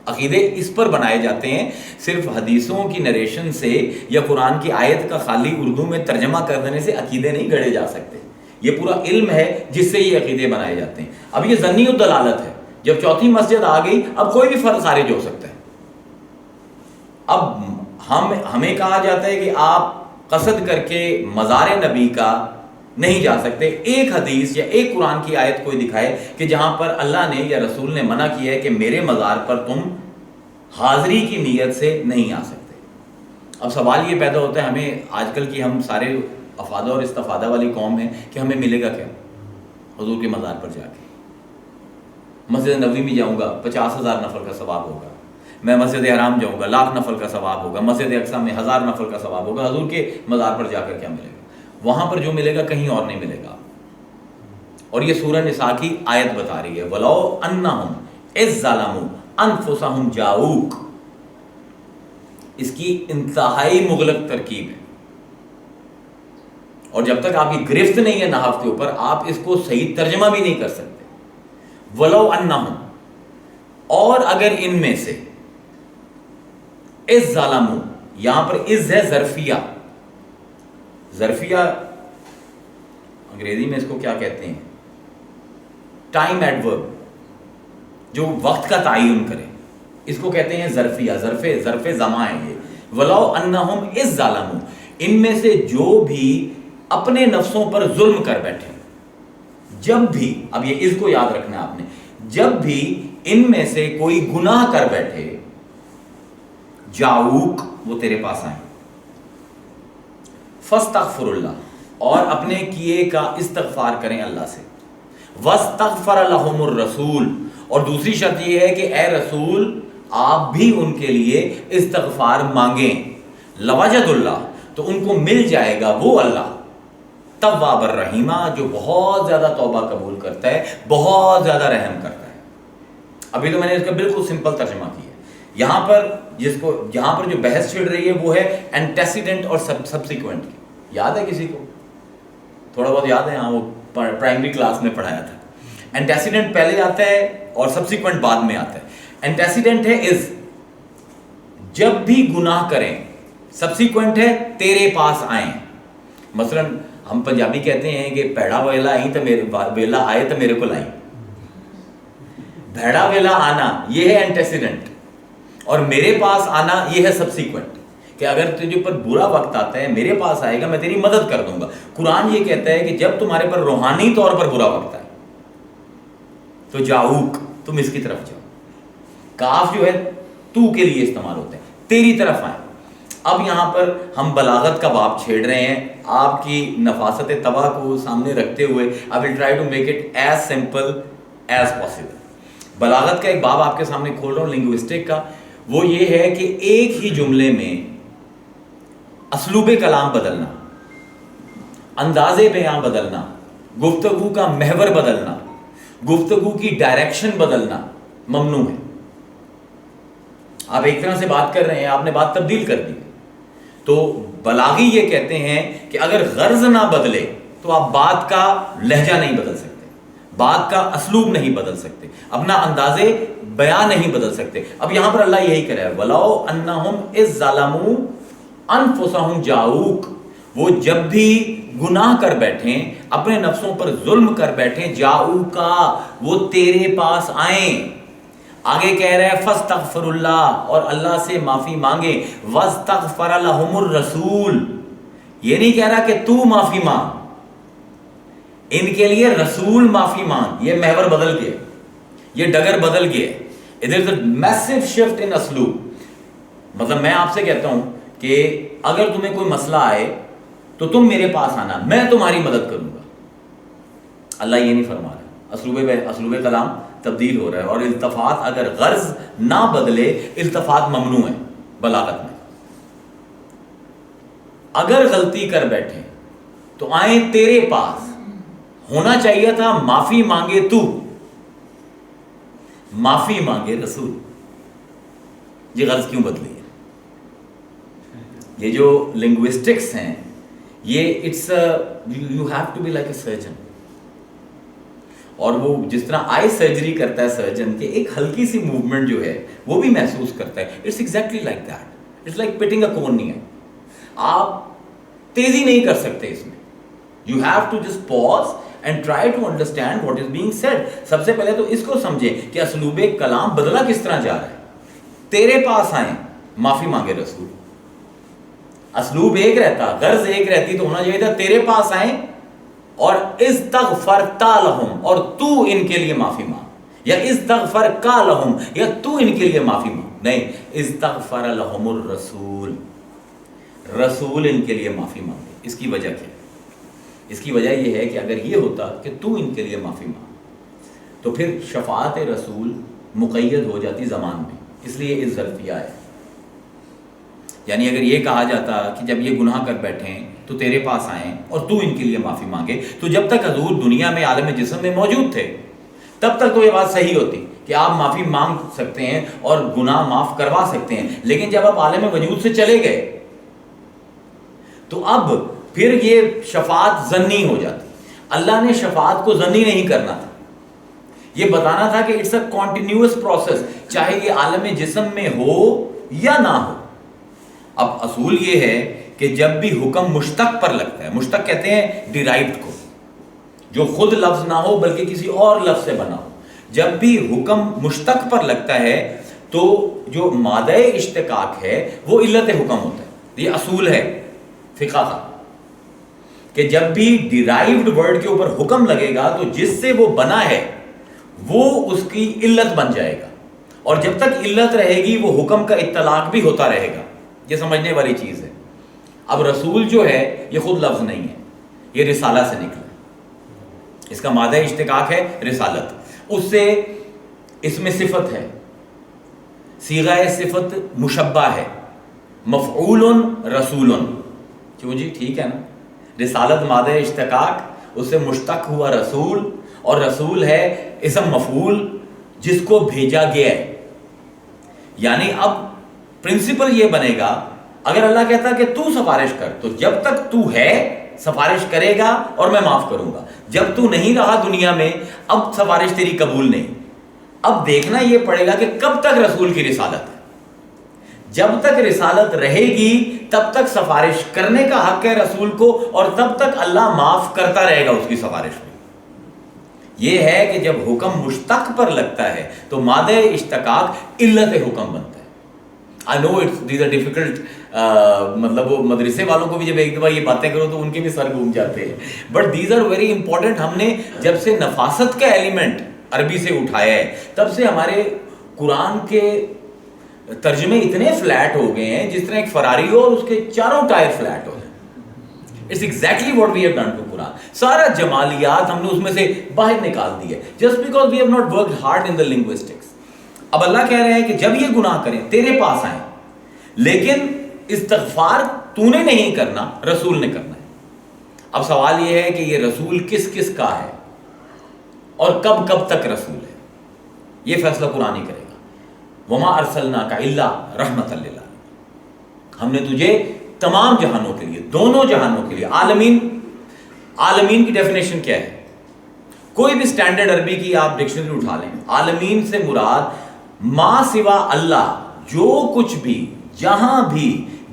عقیدے اس پر بنائے جاتے ہیں، صرف حدیثوں کی نریشن سے یا قرآن کی آیت کا خالی اردو میں ترجمہ کر دینے سے عقیدے نہیں گڑے جا سکتے۔ یہ پورا علم ہے جس سے یہ عقیدے بنائے جاتے ہیں۔ اب یہ ظنی الدلالت ہے، جب چوتھی مسجد آ گئی اب کوئی بھی فرد خارج ہو سکتا ہے۔ اب ہمیں کہا جاتا ہے کہ آپ قصد کر کے مزار نبی کا نہیں جا سکتے، ایک حدیث یا ایک قرآن کی آیت کوئی دکھائے کہ جہاں پر اللہ نے یا رسول نے منع کیا ہے کہ میرے مزار پر تم حاضری کی نیت سے نہیں آ سکتے۔ اب سوال یہ پیدا ہوتا ہے، ہمیں آج کل کی ہم سارے افادہ اور استفادہ والی قوم ہے کہ ہمیں ملے گا کیا حضور کے مزار پر جا کے؟ مسجد نبوی میں جاؤں گا 50,000 نفل کا ثواب ہوگا، میں مسجد حرام جاؤں گا 1,00,000 نفل کا ثواب ہوگا، مسجد اقصی میں 1,000 نفل کا ثواب ہوگا، حضور کے مزار پر جا کر کیا ملے گا؟ وہاں پر جو ملے گا کہیں اور نہیں ملے گا۔ اور یہ سورہ نساء کی آیت بتا رہی ہے وَلَوْ أَنَّهُمْ إِذْ ظَلَمُوا أَنفُسَهُمْ جَاءُوكَ، اس کی انتہائی مغلق ترکیب ہے، اور جب تک آپ کی گرفت نہیں ہے نحو کے اوپر آپ اس کو صحیح ترجمہ بھی نہیں کر سکتے۔ وَلَوْ أَنَّهُمْ، اور اگر ان میں سے، اِذْ ظَلَمُوا، یہاں پر اِذ ہے ظرفیہ، ظرفیہ انگریزی میں اس کو کیا کہتے ہیں؟ ٹائم ایڈورب، جو وقت کا تعین کرے، اس کو کہتے ہیں ظرفیہ، ظرف زمان ہے یہ۔ وَلَوْ أَنَّهُمْ إِذْ ظَلَمُوا، ان میں سے جو بھی اپنے نفسوں پر ظلم کر بیٹھے, جب بھی, اب یہ اس کو یاد رکھنا ہے آپ نے, جب بھی ان میں سے کوئی گناہ کر بیٹھے, جاؤک, وہ تیرے پاس آئیں, فاستغفر اللہ, اور اپنے کیے کا استغفار کریں اللہ سے, واستغفر لہم الرسول, اور دوسری شرط یہ ہے کہ اے رسول آپ بھی ان کے لیے استغفار مانگیں, لوجد اللہ, تو ان کو مل جائے گا وہ اللہ تواب الرحیمہ, جو بہت زیادہ توبہ قبول کرتا ہے, بہت زیادہ رحم کرتا ہے. ابھی تو میں نے اس کا بالکل سمپل ترجمہ کیا ہے. یہاں پر جو بحث چھڑ رہی ہے وہ ہے اینٹیسیڈنٹ اور سبسیکوینٹ کی. یاد ہے کسی کو؟ تھوڑا بہت یاد ہے, ہاں وہ پرائمری کلاس میں پڑھایا تھا. اینٹیسیڈنٹ پہلے آتا ہے اور سبسیکوینٹ بعد میں آتا ہے. اینٹیسیڈنٹ ہے از, جب بھی گناہ کریں, سبسیکوینٹ ہے تیرے پاس آئیں. مثلا ہم پنجابی کہتے ہیں کہ پیڑا ویلا آئی تو میرے ویلا آئے تو میرے کو لائیں. بھیڑا ویلا آنا یہ ہے اینٹیسیڈنٹ, اور میرے پاس آنا یہ ہے سبسیکوینٹ, کہ اگر تجھے پر برا وقت آتا ہے میرے پاس آئے گا, میں تیری مدد کر دوں گا. قرآن یہ کہتا ہے کہ جب تمہارے پر روحانی طور پر برا وقت آئے تو جاؤک, تم اس کی طرف جاؤ. کاف جو ہے تو کے لیے استعمال ہوتا ہے, تیری طرف آئیں. اب یہاں پر ہم بلاغت کا باب چھیڑ رہے ہیں آپ کی نفاست طبع کو سامنے رکھتے ہوئے. I will try to make it as simple as possible. بلاغت کا ایک باب آپ کے سامنے کھول رہا ہوں, لنگوسٹک کا. وہ یہ ہے کہ ایک ہی جملے میں اسلوب کلام بدلنا, انداز بیاں بدلنا, گفتگو کا محور بدلنا, گفتگو کی ڈائریکشن بدلنا ممنوع ہے. آپ ایک طرح سے بات کر رہے ہیں, آپ نے بات تبدیل کر دی. تو بلاغی یہ کہتے ہیں کہ اگر غرض نہ بدلے تو آپ بات کا لہجہ نہیں بدل سکتے, بات کا اسلوب نہیں بدل سکتے, اپنا انداز بیان نہیں بدل سکتے. اب یہاں پر اللہ یہی کہہ رہا ہے, وَلَوْ أَنَّهُمْ إِذْ ظَلَمُوا أَنفُسَهُمْ جَاءُوكَ, وہ جب بھی گناہ کر بیٹھیں, اپنے نفسوں پر ظلم کر بیٹھیں, جَاءُوكَ, وہ تیرے پاس آئیں. آگے کہہ رہے ہیں فاستغفر اللہ, اور اللہ سے معافی مانگے, واستغفر لہم الرسول, یہ نہیں کہہ رہا کہ تو معافی مانگ, ان کے لیے رسول معافی مانگ. یہ محور بدل گیا, یہ ڈگر بدل گیا. There is a massive shift in اسلوب. مطلب میں آپ سے کہتا ہوں کہ اگر تمہیں کوئی مسئلہ آئے تو تم میرے پاس آنا, میں تمہاری مدد کروں گا. اللہ یہ نہیں فرما رہا, اسلوب کلام تبدیل ہو رہا ہے. اور التفات اگر غرض نہ بدلے, التفات ممنوع ہے بلاغت میں. اگر غلطی کر بیٹھے تو آئیں تیرے پاس, ہونا چاہیے تھا معافی مانگے تو, معافی مانگے رسول. یہ غرض کیوں بدلی ہے؟ یہ جو لنگوسٹکس ہیں یہ it's you have to be like a surgeon. اور وہ جس طرح آئی سرجری کرتا ہے سرجن کے, ایک ہلکی سی موومنٹ جو ہے وہ بھی محسوس کرتا ہے. It's exactly like that. It's like putting a cornea. آپ تیزی نہیں کر سکتے اس میں. You have to just pause and try to understand what is being said. سب سے پہلے تو اس کو سمجھیں کہ اسلوب کلام بدلا کس طرح جا رہا ہے. تیرے پاس آئیں, معافی مانگے رسول. اسلوب ایک رہتا, غرض ایک رہتی تو ہونا چاہیے تھا تیرے پاس آئیں اور استغفرت لہم, اور تو ان کے لیے معافی مانگ, یا استغفر کا لہم, یا تو ان کے لیے معافی مانگ. نہیں, استغفر لہم الرسول, رسول ان کے لیے معافی مانگے. اس کی وجہ کیا؟ اس کی وجہ یہ ہے کہ اگر یہ ہوتا کہ تو ان کے لیے معافی مانگ تو پھر شفاعت رسول مقید ہو جاتی زمان میں. اس لیے اس ظرفیہ ہے. یعنی اگر یہ کہا جاتا کہ جب یہ گناہ کر بیٹھیں تو تیرے پاس آئیں اور تو ان کے لیے معافی مانگے, تو جب تک حضور دنیا میں عالم جسم میں موجود تھے تب تک تو یہ بات صحیح ہوتی کہ آپ معافی مانگ سکتے ہیں اور گناہ معاف کروا سکتے ہیں. لیکن جب آپ عالم وجود سے چلے گئے تو اب پھر یہ شفاعت ظنی ہو جاتی. اللہ نے شفاعت کو ظنی نہیں کرنا تھا, یہ بتانا تھا کہ اٹس اے کنٹینیوس پروسیس, چاہے یہ عالم جسم میں ہو یا نہ ہو. اب اصول یہ ہے کہ جب بھی حکم مشتق پر لگتا ہے, مشتق کہتے ہیں ڈیرائیوڈ کو, جو خود لفظ نہ ہو بلکہ کسی اور لفظ سے بنا ہو, جب بھی حکم مشتق پر لگتا ہے تو جو مادہ اشتقاق ہے وہ علت حکم ہوتا ہے. یہ اصول ہے. فقہ کا، کہ جب بھی ڈیرائیوڈ ورڈ کے اوپر حکم لگے گا تو جس سے وہ بنا ہے وہ اس کی علت بن جائے گا، اور جب تک علت رہے گی وہ حکم کا اطلاق بھی ہوتا رہے گا. یہ سمجھنے والی چیز ہے. اب رسول جو ہے یہ خود لفظ نہیں ہے، یہ رسالہ سے نکلا، اس کا مادہ اشتقاق ہے رسالت، اس سے اس میں صفت ہے، صیغہ صفت مشبہ ہے، مفعول رسول. کیوں جی؟ ٹھیک ہے نا، رسالت مادہ اشتقاق، اس سے مشتق ہوا رسول، اور رسول ہے اسم مفعول جس کو بھیجا گیا ہے. یعنی اب پرنسپل یہ بنے گا، اگر اللہ کہتا کہ تو سفارش کر، تو جب تک تو ہے سفارش کرے گا اور میں معاف کروں گا. جب تو نہیں رہا دنیا میں، اب سفارش تیری قبول نہیں. اب دیکھنا یہ پڑے گا کہ کب تک رسول کی رسالت ہے. جب تک رسالت رہے گی تب تک سفارش کرنے کا حق ہے رسول کو، اور تب تک اللہ معاف کرتا رہے گا اس کی سفارش میں. یہ ہے کہ جب حکم مشتق پر لگتا ہے تو مادہ اشتقاق علت حکم بنتا ہے. I know these are difficult، مطلب وہ مدرسے والوں کو بھی جب ایک دفعہ یہ باتیں کرو تو ان کے بھی سر گھوم جاتے ہیں، but these are very important. ہم نے جب سے نفاست کا ایلیمنٹ عربی سے اٹھایا ہے تب سے ہمارے قرآن کے ترجمے اتنے فلیٹ ہو گئے ہیں جس طرح ایک فراری ہو اور اس کے چاروں ٹائر فلیٹ ہو جائیں. It's exactly what we have done to Quran. سارا جمالیات ہم نے اس میں سے باہر نکال دی ہے just because we have not worked hard in the linguistics. اب اللہ کہہ رہے ہیں کہ جب یہ گناہ کریں تیرے پاس آئیں، لیکن استغفار تو نے نہیں کرنا، رسول نے کرنا ہے. اب سوال یہ ہے کہ یہ رسول کس کس کا ہے اور کب کب تک رسول ہے، یہ فیصلہ قرآن ہی کرے گا. وما ارسلناک الا رحمۃ للعالمین، ہم نے تجھے تمام جہانوں کے لیے، دونوں جہانوں کے لیے، عالمین کی ڈیفینیشن کیا ہے؟ کوئی بھی سٹینڈرڈ عربی کی آپ ڈکشنری اٹھا لیں، عالمین سے مراد ما سوا اللہ، جو کچھ بھی جہاں بھی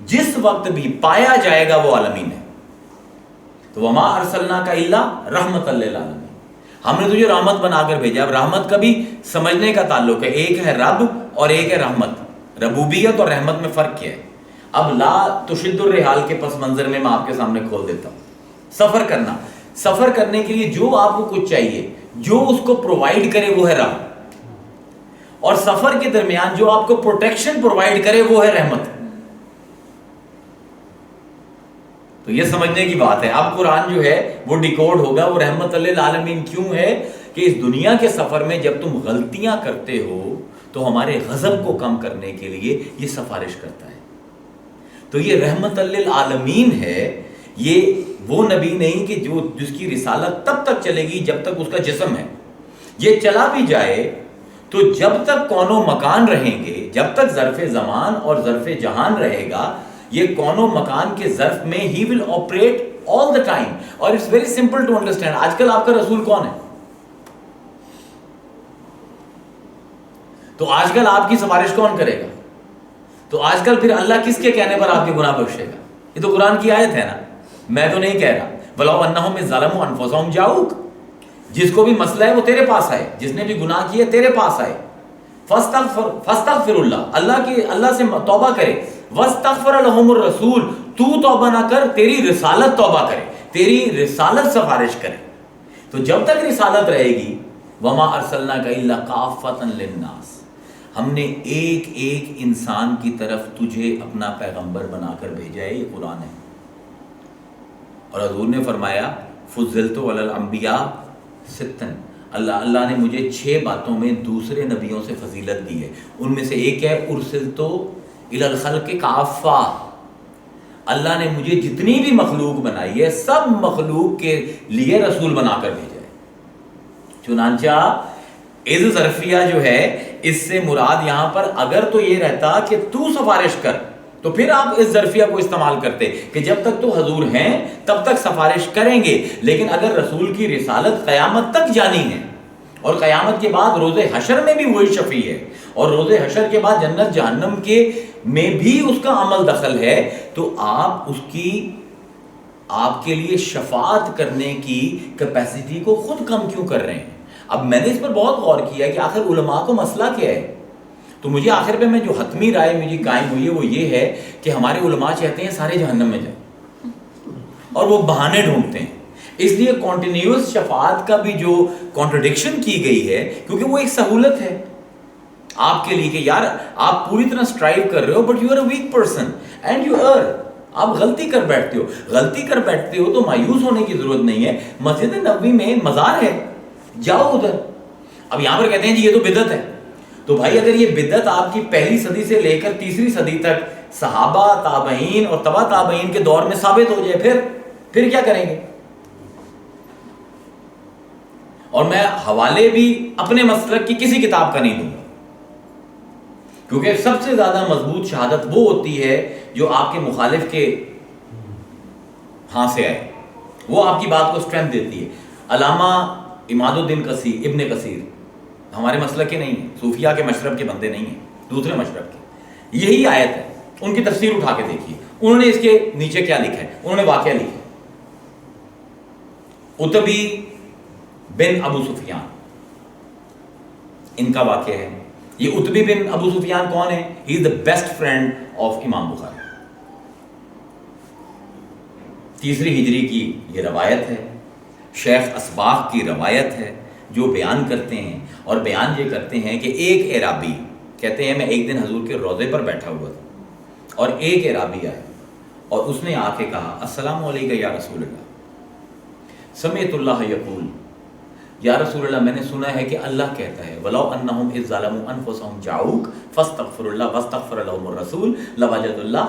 جس وقت بھی پایا جائے گا وہ عالمین ہے. تو وما ارسلناک الا رحمۃ للعالمین، ہم نے تجھے رحمت بنا کر بھیجا. اب رحمت کا بھی سمجھنے کا تعلق ہے، ایک ہے رب اور ایک ہے رحمت. ربوبیت اور رحمت میں فرق کیا ہے؟ اب لا تشد الرحال کے پس منظر میں آپ کے سامنے کھول دیتا ہوں. سفر کرنا، سفر کرنے کے لیے جو آپ کو کچھ چاہیے، جو اس کو پرووائڈ کرے وہ ہے رب، اور سفر کے درمیان جو آپ کو پروٹیکشن پرووائڈ کرے وہ ہے رحمت. تو یہ سمجھنے کی بات ہے. اب قرآن جو ہے وہ ڈیکوڈ ہوگا، وہ رحمت للعالمین کیوں ہے کہ اس دنیا کے سفر میں جب تم غلطیاں کرتے ہو تو ہمارے غضب کو کم کرنے کے لیے یہ سفارش کرتا ہے. تو یہ رحمت للعالمین ہے. یہ وہ نبی نہیں کہ جس کی رسالت تب تک چلے گی جب تک اس کا جسم ہے. یہ چلا بھی جائے تو جب تک کون و مکان رہیں گے، جب تک ظرف زمان اور ظرف جہان رہے گا، یہ کون و مکان کے ظرف میں ہی will operate all the time. اور it's very simple to understand. آج کل آپ کا رسول کون ہے؟ تو آج کل آپ کی سفارش کون کرے گا؟ تو آج کل پھر اللہ کس کے کہنے پر آپ کے گناہ بخشے گا؟ یہ تو قرآن کی آیت ہے نا، میں تو نہیں کہہ رہا. وَلَوْ أَنَّهُمْ ظَلَمُوا أَنفُسَهُمْ جَاءُوكَ، جس کو بھی مسئلہ ہے وہ تیرے پاس آئے، جس نے بھی گناہ کیے تیرے پاس آئے. فَاسْتَغْفِرُ اللَّهُ، اللہ سے توبہ کرے. وَاسْتَغْفَرَ لَهُمُ الرَّسُولُ، تو توبہ نہ کر، تیری رسالت توبہ کرے، تیری رسالت سفارش کرے. تو جب تک رسالت رہے گی، وَمَا أَرْسَلْنَاكَ إِلَّا كَافَّةً لِلنَّاسِ، ہم نے ایک ایک انسان کی طرف تجھے اپنا پیغمبر بنا کر بھیجا ہے. یہ قرآن ہے. اور حضور نے فرمایا فضلت علی الانبیاء ستن، اللہ نے مجھے 6 باتوں میں دوسرے نبیوں سے فضیلت دی ہے. ان میں سے ایک ہے ارسلت الی الخلق کافہ، اللہ نے مجھے جتنی بھی مخلوق بنائی ہے سب مخلوق کے لیے رسول بنا کر بھیجا ہے. چنانچہ اذ ظرفیہ جو ہے اس سے مراد یہاں پر اگر تو یہ رہتا کہ تو سفارش کر تو پھر آپ اس ظرفیہ کو استعمال کرتے کہ جب تک تو حضور ہیں تب تک سفارش کریں گے. لیکن اگر رسول کی رسالت قیامت تک جانی ہے اور قیامت کے بعد روز حشر میں بھی وہی شفیع ہے اور روز حشر کے بعد جنت جہنم کے میں بھی اس کا عمل دخل ہے، تو آپ اس کی آپ کے لیے شفاعت کرنے کی کیپیسٹی کو خود کم کیوں کر رہے ہیں؟ اب میں نے اس پر بہت غور کیا کہ آخر علماء کو مسئلہ کیا ہے. تو مجھے آخر پہ میں جو حتمی رائے مجھے قائم ہوئی ہے وہ یہ ہے کہ ہمارے علماء چاہتے ہیں سارے جہنم میں جائیں. اور وہ بہانے ڈھونڈتے ہیں. اس لیے کنٹینیوس شفاعت کا بھی جو کانٹرڈکشن کی گئی ہے, کیونکہ وہ ایک سہولت ہے آپ کے لیے کہ یار آپ پوری طرح اسٹرائیو کر رہے ہو but you are a weak person and you are, آپ غلطی کر بیٹھتے ہو تو مایوس ہونے کی ضرورت نہیں ہے. مسجد نبوی میں مزار ہے, جاؤ ادھر. اب یہاں پر کہتے ہیں جی یہ تو بدعت ہے, تو بھائی اگر یہ بدعت آپ کی پہلی صدی سے لے کر تیسری صدی تک صحابہ, تابعین اور تبع تابعین کے دور میں ثابت ہو جائے, پھر کیا کریں گے؟ اور میں حوالے بھی اپنے مسلک کی کسی کتاب کا نہیں دوں گا, کیونکہ سب سے زیادہ مضبوط شہادت وہ ہوتی ہے جو آپ کے مخالف کے ہاں سے آئے, وہ آپ کی بات کو اسٹرینتھ دیتی ہے. علامہ عماد الدین کثیر, ابن کثیر ہمارے مسلک کے نہیں ہیں, صوفیہ کے مشرب کے بندے نہیں ہیں, دوسرے مشرب کے. یہی آیت ہے, ان کی تفسیر اٹھا کے دیکھیے, انہوں نے اس کے نیچے کیا لکھا ہے. انہوں نے واقعہ لکھا ہے, اتبی بن ابو سفیان, ان کا واقعہ ہے. یہ اتبی بن ابو سفیان کون ہے؟ ہی از دا بیسٹ فرینڈ آف امام بخاری. 3 ہجری کی یہ روایت ہے, شیخ اسباغ کی روایت ہے, جو بیان کرتے ہیں, اور بیان یہ کرتے ہیں کہ ایک اعرابی, کہتے ہیں میں ایک دن حضور کے روضے پر بیٹھا ہوا تھا اور ایک اعرابی آیا اور اس نے آ کے کہا السلام علیکم یا رسول اللہ, سمعت اللہ یقول, یا رسول اللہ میں نے سنا ہے کہ اللہ کہتا ہے وَلَوْ أَنَّهُمْ إِذْ ظَلَمُوا أَنفُسَهُمْ جَاءُوكَ فَاسْتَغْفِرُوا اللَّهَ وَاسْتَغْفَرَ لَهُمُ الرَّسُولُ لَوَجَدُوا اللَّهَ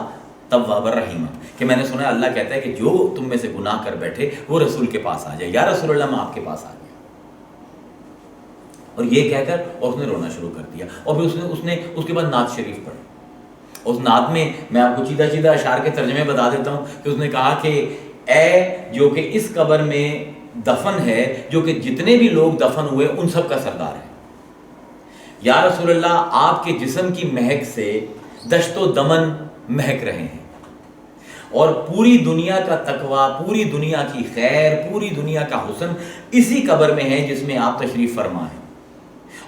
تَوَّابًا رَحِيمًا, کہ میں نے سنا ہے اللہ کہتا ہے کہ جو تم میں سے گناہ کر بیٹھے وہ رسول کے پاس آ جائے. یا رسول اللہ میں آپ کے پاس آ گیا, اور یہ کہہ کر اور اس نے رونا شروع کر دیا. اور پھر اس نے اس کے بعد نعت شریف پڑھی. اس نعت میں میں آپ کو چیدہ اشعار کے ترجمے بتا دیتا ہوں کہ اس نے کہا کہ اے جو کہ اس قبر میں دفن ہے, جو کہ جتنے بھی لوگ دفن ہوئے ان سب کا سردار ہے, یا رسول اللہ آپ کے جسم کی مہک سے دشت و دمن مہک رہے ہیں, اور پوری دنیا کا تقوی, پوری دنیا کی خیر, پوری دنیا کا حسن اسی قبر میں ہے جس میں آپ تشریف فرما ہیں,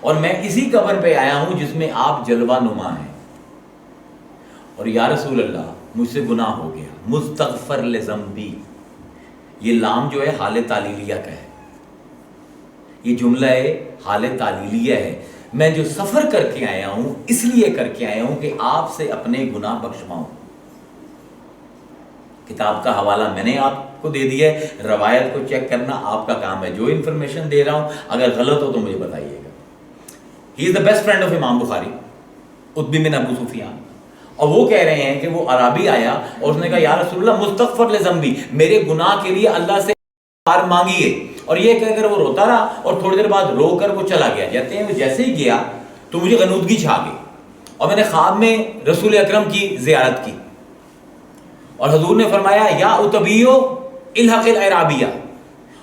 اور میں اسی قبر پہ آیا ہوں جس میں آپ جلوہ نما ہیں, اور یا رسول اللہ مجھ سے گناہ ہو گیا, مستغفر لذنبی. یہ لام جو ہے حال تعلیلیہ کا ہے, یہ جملہ حال تعلیلیہ ہے. میں جو سفر کر کے آیا ہوں اس لیے کر کے آیا ہوں کہ آپ سے اپنے گناہ بخشواؤں. کتاب کا حوالہ میں نے آپ کو دے دیا ہے, روایت کو چیک کرنا آپ کا کام ہے. جو انفارمیشن دے رہا ہوں اگر غلط ہو تو مجھے بتائیے گا. ہی از دا بیسٹ فرینڈ آف امام بخاری, اتبی بن ابو سفیان. اور وہ کہہ رہے ہیں کہ وہ عربی آیا اور اس نے کہا یا رسول اللہ مستغفر لذنبی, میرے گناہ کے لیے اللہ سے معافی مانگیے. اور یہ کہہ کر وہ روتا رہا اور تھوڑی دیر بعد رو کر وہ چلا گیا. کہتے ہیں وہ جیسے ہی گیا تو مجھے غنودگی چھا گئی اور میں نے خواب میں رسول اکرم کی زیارت کی, اور حضور نے فرمایا یا اتبیو الحق الاعرابیہ,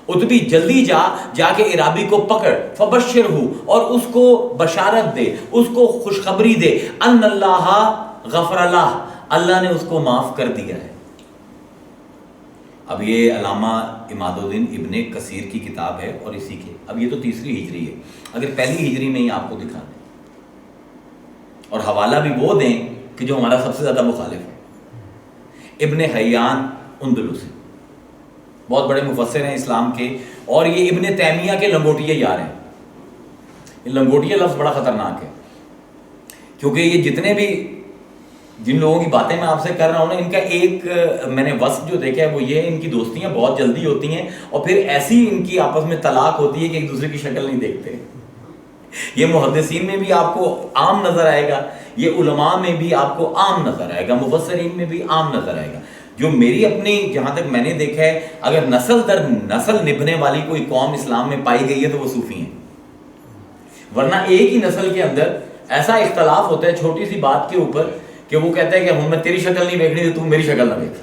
اتبی جلدی جا کے اعرابی کو پکڑ, فبشرہ, اور اس کو بشارت دے, اس کو خوشخبری دے, ان اللہ غفر اللہ, اللہ نے اس کو معاف کر دیا ہے. اب یہ علامہ عماد الدین ابن کثیر کی کتاب ہے اور اسی کے, اب یہ تو 3 ہجری ہے, اگر پہلی ہجری میں ہی آپ کو دکھا دیں اور حوالہ بھی وہ دیں کہ جو ہمارا سب سے زیادہ مخالف ہے, ابن حیان اندلسی, بہت بڑے مفسر ہیں اسلام کے, اور یہ ابن تیمیہ کے لنگوٹیے یار ہیں. یہ لنگوٹیہ لفظ بڑا خطرناک ہے, کیونکہ یہ جتنے بھی جن لوگوں کی باتیں میں آپ سے کر رہا ہوں نا, ان کا ایک میں نے وصف جو دیکھا ہے وہ یہ ہے, ان کی دوستیاں بہت جلدی ہوتی ہیں اور پھر ایسی ان کی آپس میں طلاق ہوتی ہے کہ ایک دوسرے کی شکل نہیں دیکھتے. یہ محدثین میں بھی آپ کو عام نظر آئے گا, یہ علماء میں بھی آپ کو عام نظر آئے گا, مفسرین میں بھی عام نظر آئے گا. جو میری اپنی جہاں تک میں نے دیکھا ہے, اگر نسل در نسل نبھنے والی کوئی قوم اسلام میں پائی گئی ہے تو وہ صوفی ہیں, ورنہ ایک ہی نسل کے اندر ایسا اختلاف ہوتا ہے چھوٹی سی بات کے اوپر کہ وہ کہتا ہے کہ ہم میں تیری شکل نہیں دیکھنی تو میری شکل نہ دیکھ.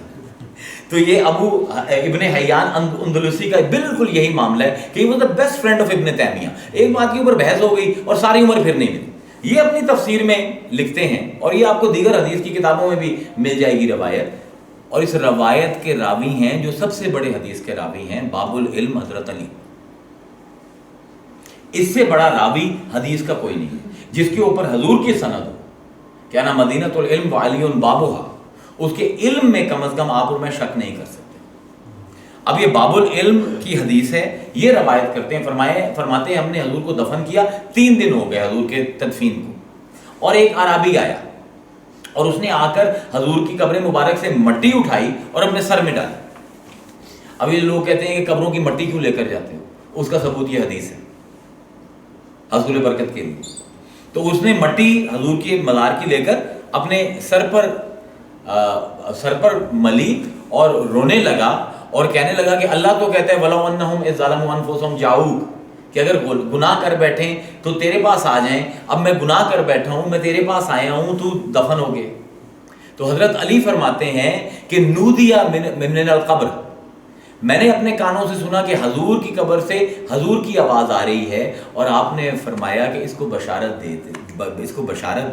تو یہ ابو ابن حیان اندلسی کا بالکل یہی معاملہ ہے کہ وہ دا بیسٹ فرینڈ آف ابن تیمیہ. ایک بات کے اوپر بحث ہو گئی اور ساری عمر پھر نہیں ملی. یہ اپنی تفسیر میں لکھتے ہیں اور یہ آپ کو دیگر حدیث کی کتابوں میں بھی مل جائے گی روایت. اور اس روایت کے راوی ہیں جو سب سے بڑے حدیث کے راوی ہیں, باب العلم حضرت علی. اس سے بڑا راوی حدیث کا کوئی نہیں ہے جس کے اوپر حضور کی سند ہو, کیا نا مدینۃ العلم وعلی بابھا, اس کے علم میں کم از کم آپ اور میں شک نہیں کر سکتے. اب یہ باب العلم کی حدیث ہے، یہ روایت کرتے ہیں، فرماتے ہیں ہم نے حضور کو دفن کیا، 3 دن ہو گئے حضور کے تدفین کو، اور ایک عربی آیا اور اس نے آ کر حضور کی قبر مبارک سے مٹی اٹھائی اور اپنے سر میں ڈالی۔ اب یہ لوگ کہتے ہیں کہ قبروں کی مٹی کیوں لے کر جاتے ہو؟ اس کا ثبوت یہ حدیث ہے حصول برکت کے لیے۔ تو اس نے مٹی حضور کی مزار کی لے کر اپنے سر پر ملی اور رونے لگا اور کہنے لگا کہ اللہ تو کہتا ہے وَلَوْ أَنَّهُمْ إِذْ ظَلَمُوا أَنفُسَهُمْ جَاءُوكَ، کہ اگر گناہ کر بیٹھیں تو تیرے پاس آ جائیں، اب میں گناہ کر بیٹھا ہوں، میں تیرے پاس آیا ہوں، تو دفن ہو گئے۔ تو حضرت علی فرماتے ہیں کہ نودیا من القبر، میں نے اپنے کانوں سے سنا کہ حضور کی قبر سے حضور کی آواز آ رہی ہے، اور آپ نے فرمایا کہ اس کو بشارت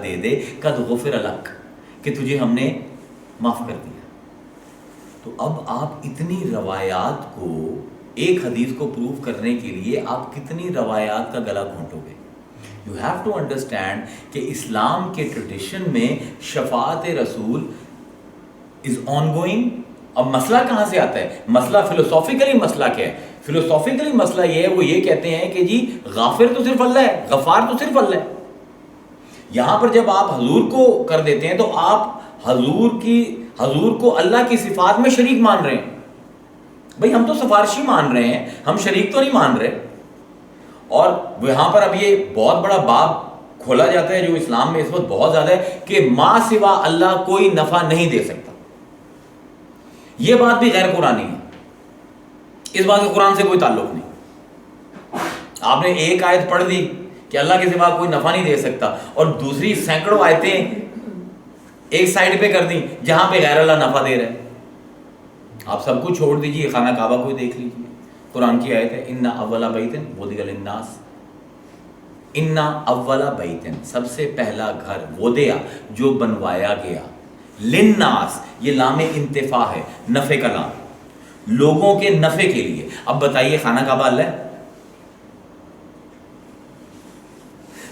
دے دے قد غفر لک، کہ تجھے ہم نے معاف کر دیا۔ تو اب آپ اتنی روایات کو، ایک حدیث کو پروف کرنے کے لیے آپ کتنی روایات کا گلا گھونٹو گے؟ یو ہیو ٹو انڈرسٹینڈ کہ اسلام کے ٹریڈیشن میں شفاعت رسول از آن گوئنگ۔ اب مسئلہ کہاں سے آتا ہے؟ مسئلہ فلسافیکلی مسئلہ کیا ہے؟ فلسافیکلی مسئلہ یہ ہے، وہ یہ کہتے ہیں کہ جی غافر تو صرف اللہ ہے، غفار تو صرف اللہ ہے۔ یہاں پر جب آپ حضور کو کر دیتے ہیں تو آپ حضور کو اللہ کی صفات میں شریک مان رہے ہیں۔ بھئی ہم تو سفارشی مان رہے ہیں، ہم شریک تو نہیں مان رہے۔ اور یہاں پر اب یہ بہت بڑا باب کھولا جاتا ہے جو اسلام میں اس وقت بہت زیادہ ہے کہ ما سوا اللہ کوئی نفع نہیں دے سکتا۔ یہ بات بھی غیر قرآنی ہے، اس بات کا قرآن سے کوئی تعلق نہیں۔ آپ نے ایک آیت پڑھ دی کہ اللہ کے سوا کوئی نفع نہیں دے سکتا، اور دوسری سینکڑوں آیتیں ایک سائیڈ پہ کر دیں جہاں پہ غیر اللہ نفع دے رہے ہیں۔ آپ سب کچھ چھوڑ دیجئے، خانہ کعبہ کو دیکھ لیجئے، قرآن کی آیت ہے اِنَّ أَوَّلَ بَيْتٍ وُضِعَ لِلنَّاسِ، اِنَّ أَوَّلَ بَيْتٍ، سب سے پہلا گھر، وُضِعَ جو بنوایا گیا، لِلنَّاسِ یہ لام انتفاع ہے، نفع کا لام، لوگوں کے نفع کے لیے۔ اب بتائیے خانہ کعبہ اللہ ہے؟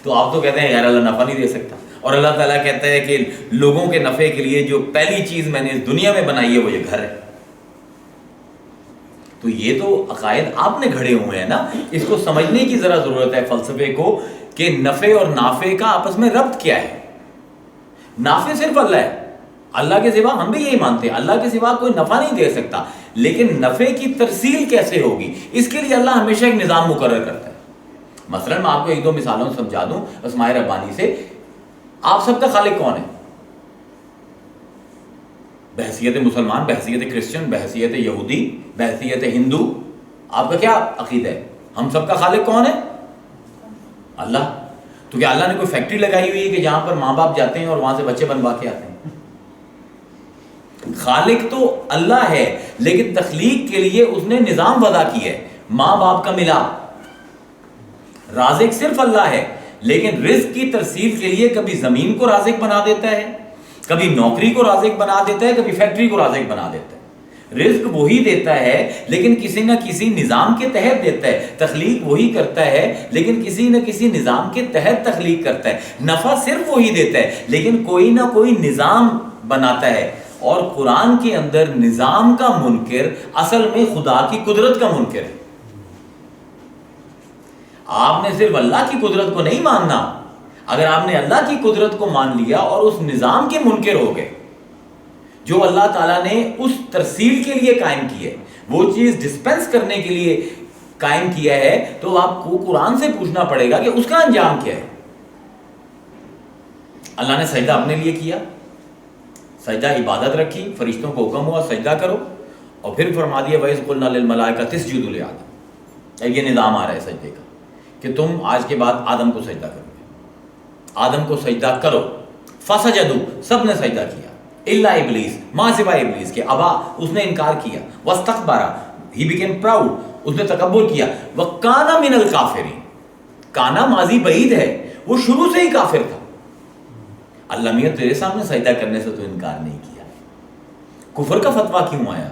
تو آپ تو کہتے ہیں غیر اللہ نفع نہیں دے سکتا، اور اللہ تعالیٰ کہتا ہے کہ لوگوں کے نفع کے لیے جو پہلی چیز میں نے اس دنیا میں بنائی ہے وہ یہ گھر ہے۔ تو یہ تو عقائد آپ نے گھڑے ہوئے ہیں نا، اس کو سمجھنے کی ذرا ضرورت ہے فلسفے کو کہ نفع اور نافع کا آپس میں ربط کیا ہے۔ نافع صرف اللہ ہے، اللہ کے سوا ہم بھی یہی مانتے ہیں، اللہ کے سوا کوئی نفع نہیں دے سکتا، لیکن نفع کی ترسیل کیسے ہوگی اس کے لیے اللہ ہمیشہ ایک نظام مقرر کرتا ہے۔ مثلا میں آپ کو 1-2 مثالوں سے سمجھا دوں اسماء ربانی سے۔ آپ سب کا خالق کون ہے؟ بحیثیت مسلمان، بحیثیت کرسچن، بحیثیت یہودی، بحیثیت ہندو، آپ کا کیا عقیدہ ہے؟ ہم سب کا خالق کون ہے؟ اللہ۔ تو کیا اللہ نے کوئی فیکٹری لگائی ہوئی ہے کہ جہاں پر ماں باپ جاتے ہیں اور وہاں سے بچے بنوا کے آتے ہیں؟ خالق تو اللہ ہے، لیکن تخلیق کے لیے اس نے نظام وضع کیا ہے، ماں باپ کا ملاپ۔ رازق صرف اللہ ہے، لیکن رزق کی ترسیل کے لیے کبھی زمین کو رازق بنا دیتا ہے، کبھی نوکری کو رازق بنا دیتا ہے، کبھی فیکٹری کو رازق بنا دیتا ہے۔ رزق وہی دیتا ہے لیکن کسی نہ کسی نظام کے تحت دیتا ہے، تخلیق وہی کرتا ہے لیکن کسی نہ کسی نظام کے تحت تخلیق کرتا ہے، نفع صرف وہی دیتا ہے لیکن کوئی نہ کوئی نظام بناتا ہے۔ اور قرآن کے اندر نظام کا منکر اصل میں خدا کی قدرت کا منکر ہے۔ آپ نے صرف اللہ کی قدرت کو نہیں ماننا، اگر آپ نے اللہ کی قدرت کو مان لیا اور اس نظام کے منکر ہو گئے جو اللہ تعالیٰ نے اس ترسیل کے لیے قائم کی ہے، وہ چیز ڈسپینس کرنے کے لیے قائم کیا ہے، تو آپ کو قرآن سے پوچھنا پڑے گا کہ اس کا انجام کیا ہے۔ اللہ نے سجدہ اپنے لیے کیا، سجدہ عبادت رکھی، فرشتوں کو حکم ہوا سجدہ کرو، اور پھر فرما دیا وَإِذْ قُلْنَا لِلْمَلَائِكَةِ اسْجُدُوا لِآدَمَ۔ یہ نظام آ رہا ہے سجدے کا کہ تم آج کے بعد آدم کو سجدہ کرو گے، آدم کو سجدہ کرو۔ فَسَجَدُوا، سب نے سجدہ کیا، الا ابلیس، ماں سوائے ابلیس کے، ابا، اس نے انکار کیا، واستکبر، ہی بیکیم پراؤڈ، اس نے تکبر کیا، وَكَانَ مِنَ الْكَافِرِينَ، کانا ماضی بعید ہے، وہ شروع سے ہی کافر تھا۔ اللہ میاں تیرے سامنے سجدہ کرنے سے تو انکار نہیں کیا، کفر کا فتویٰ کیوں آیا؟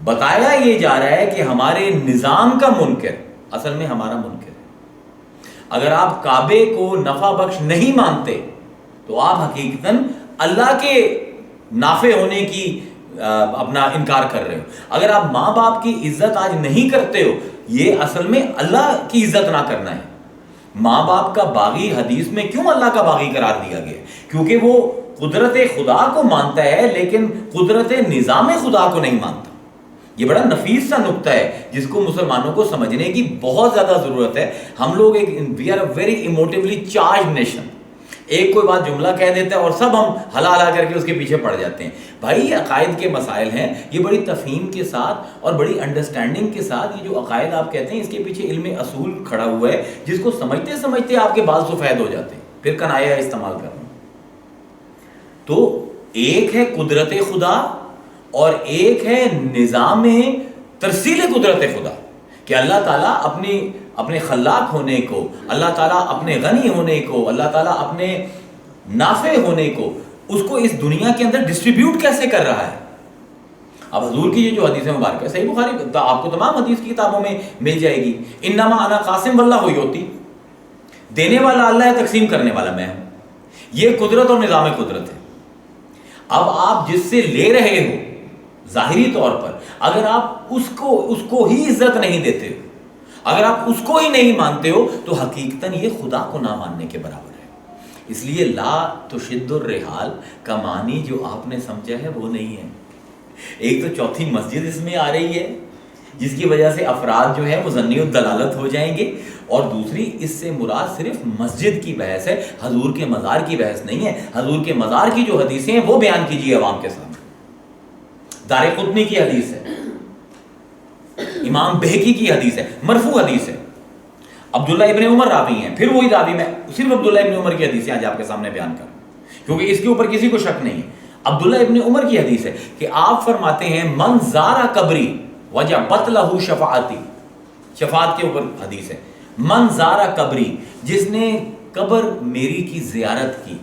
بتایا یہ جا رہا ہے کہ ہمارے نظام کا منکر اصل میں ہمارا منکر ہے۔ اگر آپ کعبے کو نفع بخش نہیں مانتے تو آپ حقیقتاً اللہ کے نافع ہونے کی اپنا انکار کر رہے ہو. اگر آپ ماں باپ کی عزت آج نہیں کرتے ہو، یہ اصل میں اللہ کی عزت نہ کرنا ہے. ماں باپ کا باغی حدیث میں کیوں اللہ کا باغی قرار دیا گیا؟ کیونکہ وہ قدرت خدا کو مانتا ہے لیکن قدرت نظام خدا کو نہیں مانتا. یہ بڑا نفیس سا نقطہ ہے جس کو مسلمانوں کو سمجھنے کی بہت زیادہ ضرورت ہے. ہم لوگ we are a very emotionally charged nation. ایک کوئی بات جملہ کہہ دیتا ہے اور سب ہم ہلا ہلا کر کے اس کے پیچھے پڑ جاتے ہیں. بھائی یہ عقائد کے مسائل ہیں، یہ بڑی تفہیم کے ساتھ اور بڑی انڈرسٹینڈنگ کے ساتھ یہ جو عقائد آپ کہتے ہیں اس کے پیچھے علم اصول کھڑا ہوا ہے جس کو سمجھتے سمجھتے آپ کے بال سفید ہو جاتے ہیں. پھر کنایا استعمال کرنا. تو ایک ہے قدرت خدا اور ایک ہے نظام ترسیل قدرت خدا، کہ اللہ تعالیٰ اپنے خلاق ہونے کو، اللہ تعالیٰ اپنے غنی ہونے کو، اللہ تعالیٰ اپنے نافع ہونے کو، اس کو اس دنیا کے اندر ڈسٹریبیوٹ کیسے کر رہا ہے. اب حضور کی یہ جو حدیث مبارکہ ہے صحیح بخاری، آپ کو تمام حدیث کی کتابوں میں مل جائے گی. انما انا قاسم واللہ یعطی، دینے والا اللہ ہے، تقسیم کرنے والا میں ہوں. یہ قدرت اور نظام قدرت ہے. اب آپ جس سے لے رہے ہو ظاہری طور پر، اگر آپ اس کو ہی عزت نہیں دیتے ہو، اگر آپ اس کو ہی نہیں مانتے ہو، تو حقیقتاً یہ خدا کو نہ ماننے کے برابر ہے. اس لیے لا تشد الرحال کا معنی جو آپ نے سمجھا ہے وہ نہیں ہے. ایک تو چوتھی مسجد اس میں آ رہی ہے جس کی وجہ سے افراد جو ہے وہ ظنی الدلالت ہو جائیں گے، اور دوسری اس سے مراد صرف مسجد کی بحث ہے، حضور کے مزار کی بحث نہیں ہے. حضور کے مزار کی جو حدیثیں ہیں وہ بیان کیجیے عوام کے سامنے. دارقطنی کی حدیث ہے، امام بہقی کی حدیث ہے، مرفوع حدیث ہے. عبداللہ ابن عمر راوی ہیں، پھر وہی راوی، میں صرف عبداللہ ابن عمر کی حدیثیں آج آپ کے سامنے بیان کر رہا ہوں کیونکہ اس کے اوپر کسی کو شک نہیں ہے. عبداللہ ابن عمر کی حدیث ہے کہ آپ فرماتے ہیں من زارا قبری وجبت لہ شفاعتی. شفاعت کے اوپر حدیث ہے، من زارا قبری، جس نے قبر میری کی زیارت کی،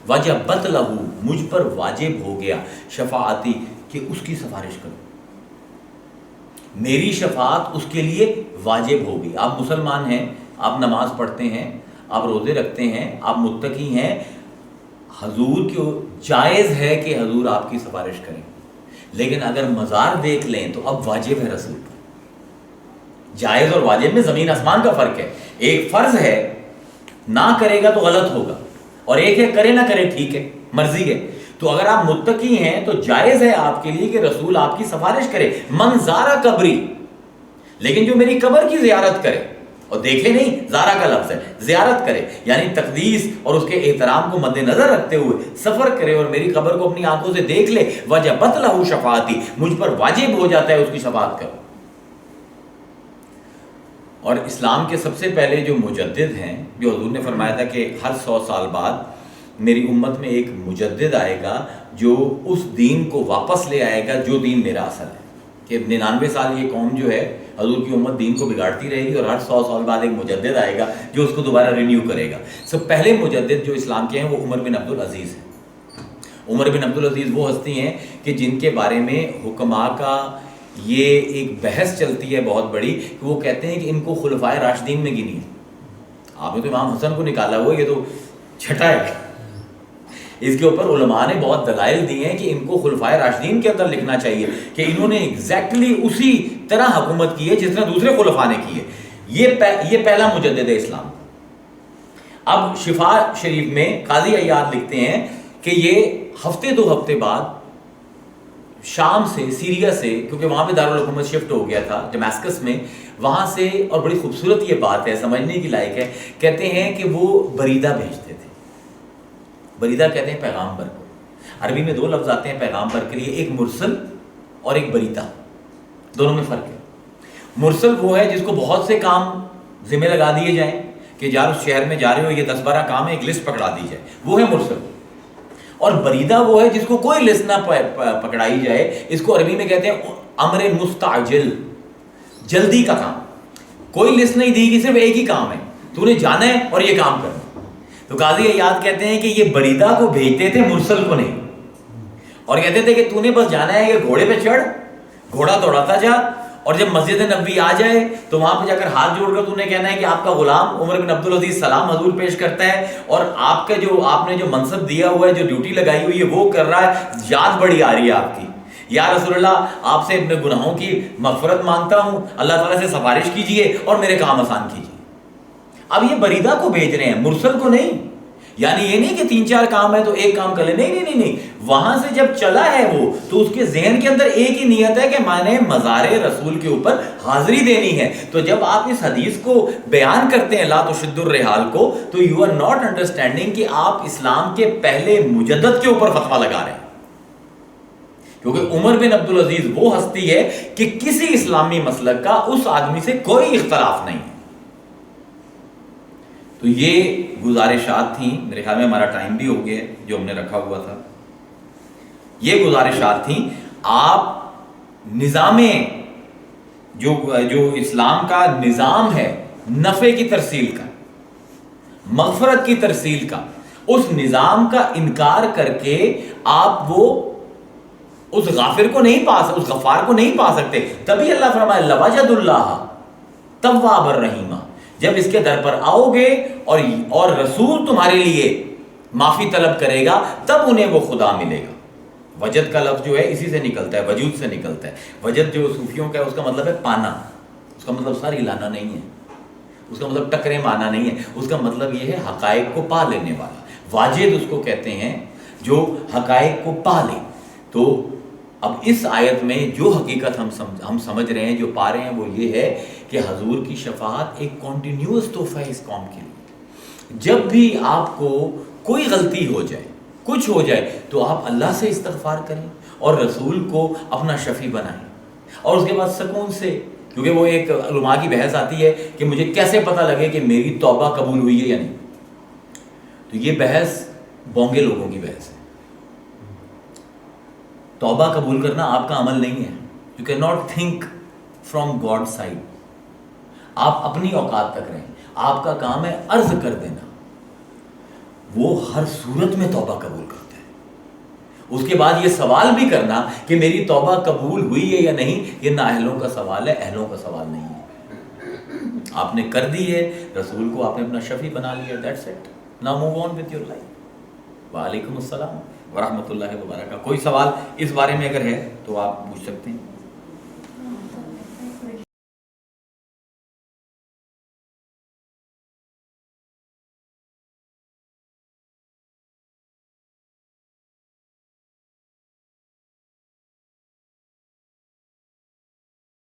وجبت لہ، مجھ پر واجب ہو گیا، شفاعتی، کہ اس کی سفارش کرو. میری شفاعت اس کے لیے واجب ہوگی. آپ مسلمان ہیں، آپ نماز پڑھتے ہیں، آپ روزے رکھتے ہیں، آپ متقی ہیں، حضور کو جائز ہے کہ حضور آپ کی سفارش کریں. لیکن اگر مزار دیکھ لیں تو اب واجب ہے رسول پر. جائز اور واجب میں زمین آسمان کا فرق ہے. ایک فرض ہے، نہ کرے گا تو غلط ہوگا، اور ایک ہے کرے نہ کرے ٹھیک ہے، مرضی ہے. تو اگر آپ متقی ہیں تو جائز ہے آپ کے لیے کہ رسول آپ کی سفارش کرے. من زارا قبری، لیکن جو میری قبر کی زیارت کرے، اور دیکھے نہیں، زارا کا لفظ ہے، زیارت کرے، یعنی تقدیس اور اس کے احترام کو مد نظر رکھتے ہوئے سفر کرے اور میری قبر کو اپنی آنکھوں سے دیکھ لے، وجبت لہ شفاعتی، مجھ پر واجب ہو جاتا ہے اس کی شفاعت کرو. اور اسلام کے سب سے پہلے جو مجدد ہیں، جو حضور نے فرمایا تھا کہ ہر 100 سال بعد میری امت میں ایک مجدد آئے گا جو اس دین کو واپس لے آئے گا جو دین میرا اصل ہے. کہ 99 سال یہ قوم جو ہے، حضور کی امت دین کو بگاڑتی رہے گی، اور ہر 100 سال بعد ایک مجدد آئے گا جو اس کو دوبارہ رینیو کرے گا. سب پہلے مجدد جو اسلام کے ہیں وہ عمر بن عبدالعزیز ہیں. عمر بن عبدالعزیز وہ ہستی ہیں کہ جن کے بارے میں حکماء کا یہ ایک بحث چلتی ہے بہت بڑی، کہ وہ کہتے ہیں کہ ان کو خلفائے راشدین میں گنی. آپ نے تو امام حسن کو نکالا ہوا، یہ تو چھٹا ہے. اس کے اوپر علماء نے بہت دلائل دی ہیں کہ ان کو خلفائے راشدین کے اندر لکھنا چاہیے، کہ انہوں نے ایگزیکٹلی اسی طرح حکومت کی ہے جس طرح دوسرے خلفاء نے کی ہے. یہ پہلا مجدد ہے اسلام. اب شفا شریف میں قاضی عیاض لکھتے ہیں کہ یہ ہفتے 2 ہفتے بعد شام سے، سیریا سے، کیونکہ وہاں پہ دارالحکومت شفٹ ہو گیا تھا دمشق میں، وہاں سے، اور بڑی خوبصورت یہ بات ہے، سمجھنے کی لائق ہے، کہتے ہیں کہ وہ بریدہ بھیجتے تھے. بریدہ کہتے ہیں پیغامبر کو. عربی میں 2 لفظ آتے ہیں پیغامبر کے لیے، ایک مرسل اور ایک بریدہ. دونوں میں فرق ہے. مرسل وہ ہے جس کو بہت سے کام ذمہ لگا دیے جائیں کہ یار اس شہر میں جا رہے ہو، یہ 10-12 کام ہے، ایک لسٹ پکڑا دی جائے، وہ ہے مرسل. اور بریدہ وہ ہے جس کو کوئی لسٹ نہ پکڑائی جائے. اس کو عربی میں کہتے ہیں امر مستعجل، جلدی کا کام. کوئی لسٹ نہیں دی گی، صرف ایک ہی کام ہے، تو نے جانا ہے اور یہ کام کرنا. تو قاضی عیاض کہتے ہیں کہ یہ بریدہ کو بھیجتے تھے، مرسل کو نہیں. اور کہتے تھے کہ تو نے بس جانا ہے کہ گھوڑے پہ چڑھ، گھوڑا دوڑاتا جا، اور جب مسجد نبوی آ جائے تو وہاں پہ جا کر ہاتھ جوڑ کر تو نے کہنا ہے کہ آپ کا غلام عمر بن عبدالعزیز سلام حضور پیش کرتا ہے، اور آپ نے جو منصب دیا ہوا ہے، جو ڈیوٹی لگائی ہوئی ہے وہ کر رہا ہے. یاد بڑی آ رہی ہے آپ کی، یا رسول اللہ آپ سے اپنے گناہوں کی مغفرت مانگتا ہوں، اللہ تعالیٰ سے سفارش کیجئے اور میرے کام آسان کیجئے۔ اب یہ بریدہ کو بھیج رہے ہیں، مرسل کو نہیں، یعنی یہ نہیں کہ 3-4 کام ہے تو ایک کام کر لے، نہیں، وہاں سے جب چلا ہے وہ تو اس کے ذہن کے اندر ایک ہی نیت ہے کہ میں نے مزار رسول کے اوپر حاضری دینی ہے۔ تو جب آپ اس حدیث کو بیان کرتے ہیں لا تشد الرحال کو، تو یو آر ناٹ انڈرسٹینڈنگ کہ آپ اسلام کے پہلے مجدد کے اوپر فتویٰ لگا رہے ہیں، کیونکہ عمر بن عبدالعزیز وہ ہستی ہے کہ کسی اسلامی مسلک کا اس آدمی سے کوئی اختلاف نہیں ہے۔ تو یہ گزارشات تھیں، میرے خیال میں ہمارا ٹائم بھی ہو گیا جو ہم نے رکھا ہوا تھا۔ یہ گزارشات تھیں، آپ نظام جو اسلام کا نظام ہے نفع کی ترسیل کا، مغفرت کی ترسیل کا، اس نظام کا انکار کر کے آپ وہ اس غافر کو نہیں پا سکتے، اس غفار کو نہیں پا سکتے۔ تبھی اللہ فرمائے لوجد اللہ تواب الرحیم، جب اس کے در پر آؤ گے اور رسول تمہارے لیے معافی طلب کرے گا تب انہیں وہ خدا ملے گا۔ وجد کا لفظ جو ہے اسی سے نکلتا ہے، وجود سے نکلتا ہے۔ وجد جو صوفیوں کا ہے اس کا مطلب ہے پانا، اس کا مطلب سر ہلانا نہیں ہے، اس کا مطلب ٹکرے مارنا نہیں ہے، اس کا مطلب یہ ہے حقائق کو پا لینے والا۔ واجد اس کو کہتے ہیں جو حقائق کو پا لے۔ تو اب اس آیت میں جو حقیقت ہم سمجھ رہے ہیں، جو پا رہے ہیں، وہ یہ ہے کہ حضور کی شفاعت ایک کنٹینیوس تحفہ ہے اس قوم کے لیے۔ جب بھی آپ کو کوئی غلطی ہو جائے، کچھ ہو جائے، تو آپ اللہ سے استغفار کریں اور رسول کو اپنا شفیع بنائیں، اور اس کے بعد سکون سے، کیونکہ وہ ایک علماء کی بحث آتی ہے کہ مجھے کیسے پتہ لگے کہ میری توبہ قبول ہوئی ہے یا نہیں، تو یہ بحث بونگے لوگوں کی بحث ہے۔ توبہ قبول کرنا آپ کا عمل نہیں ہے، you can not think from God side, آپ اپنی اوقات تک رہیں، آپ کا کام ہے عرض کر دینا، وہ ہر صورت میں توبہ قبول کرتا ہے۔ اس کے بعد یہ سوال بھی کرنا کہ میری توبہ قبول ہوئی ہے یا نہیں، یہ نااہلوں کا سوال ہے، اہلوں کا سوال نہیں ہے۔ آپ نے کر دی ہے، رسول کو آپ نے اپنا شفیع بنا لیا، that's it, now move on with your life. وعلیکم السلام ورحمۃ اللہ وبرکاتہ۔ کوئی سوال اس بارے میں اگر ہے تو آپ پوچھ سکتے ہیں۔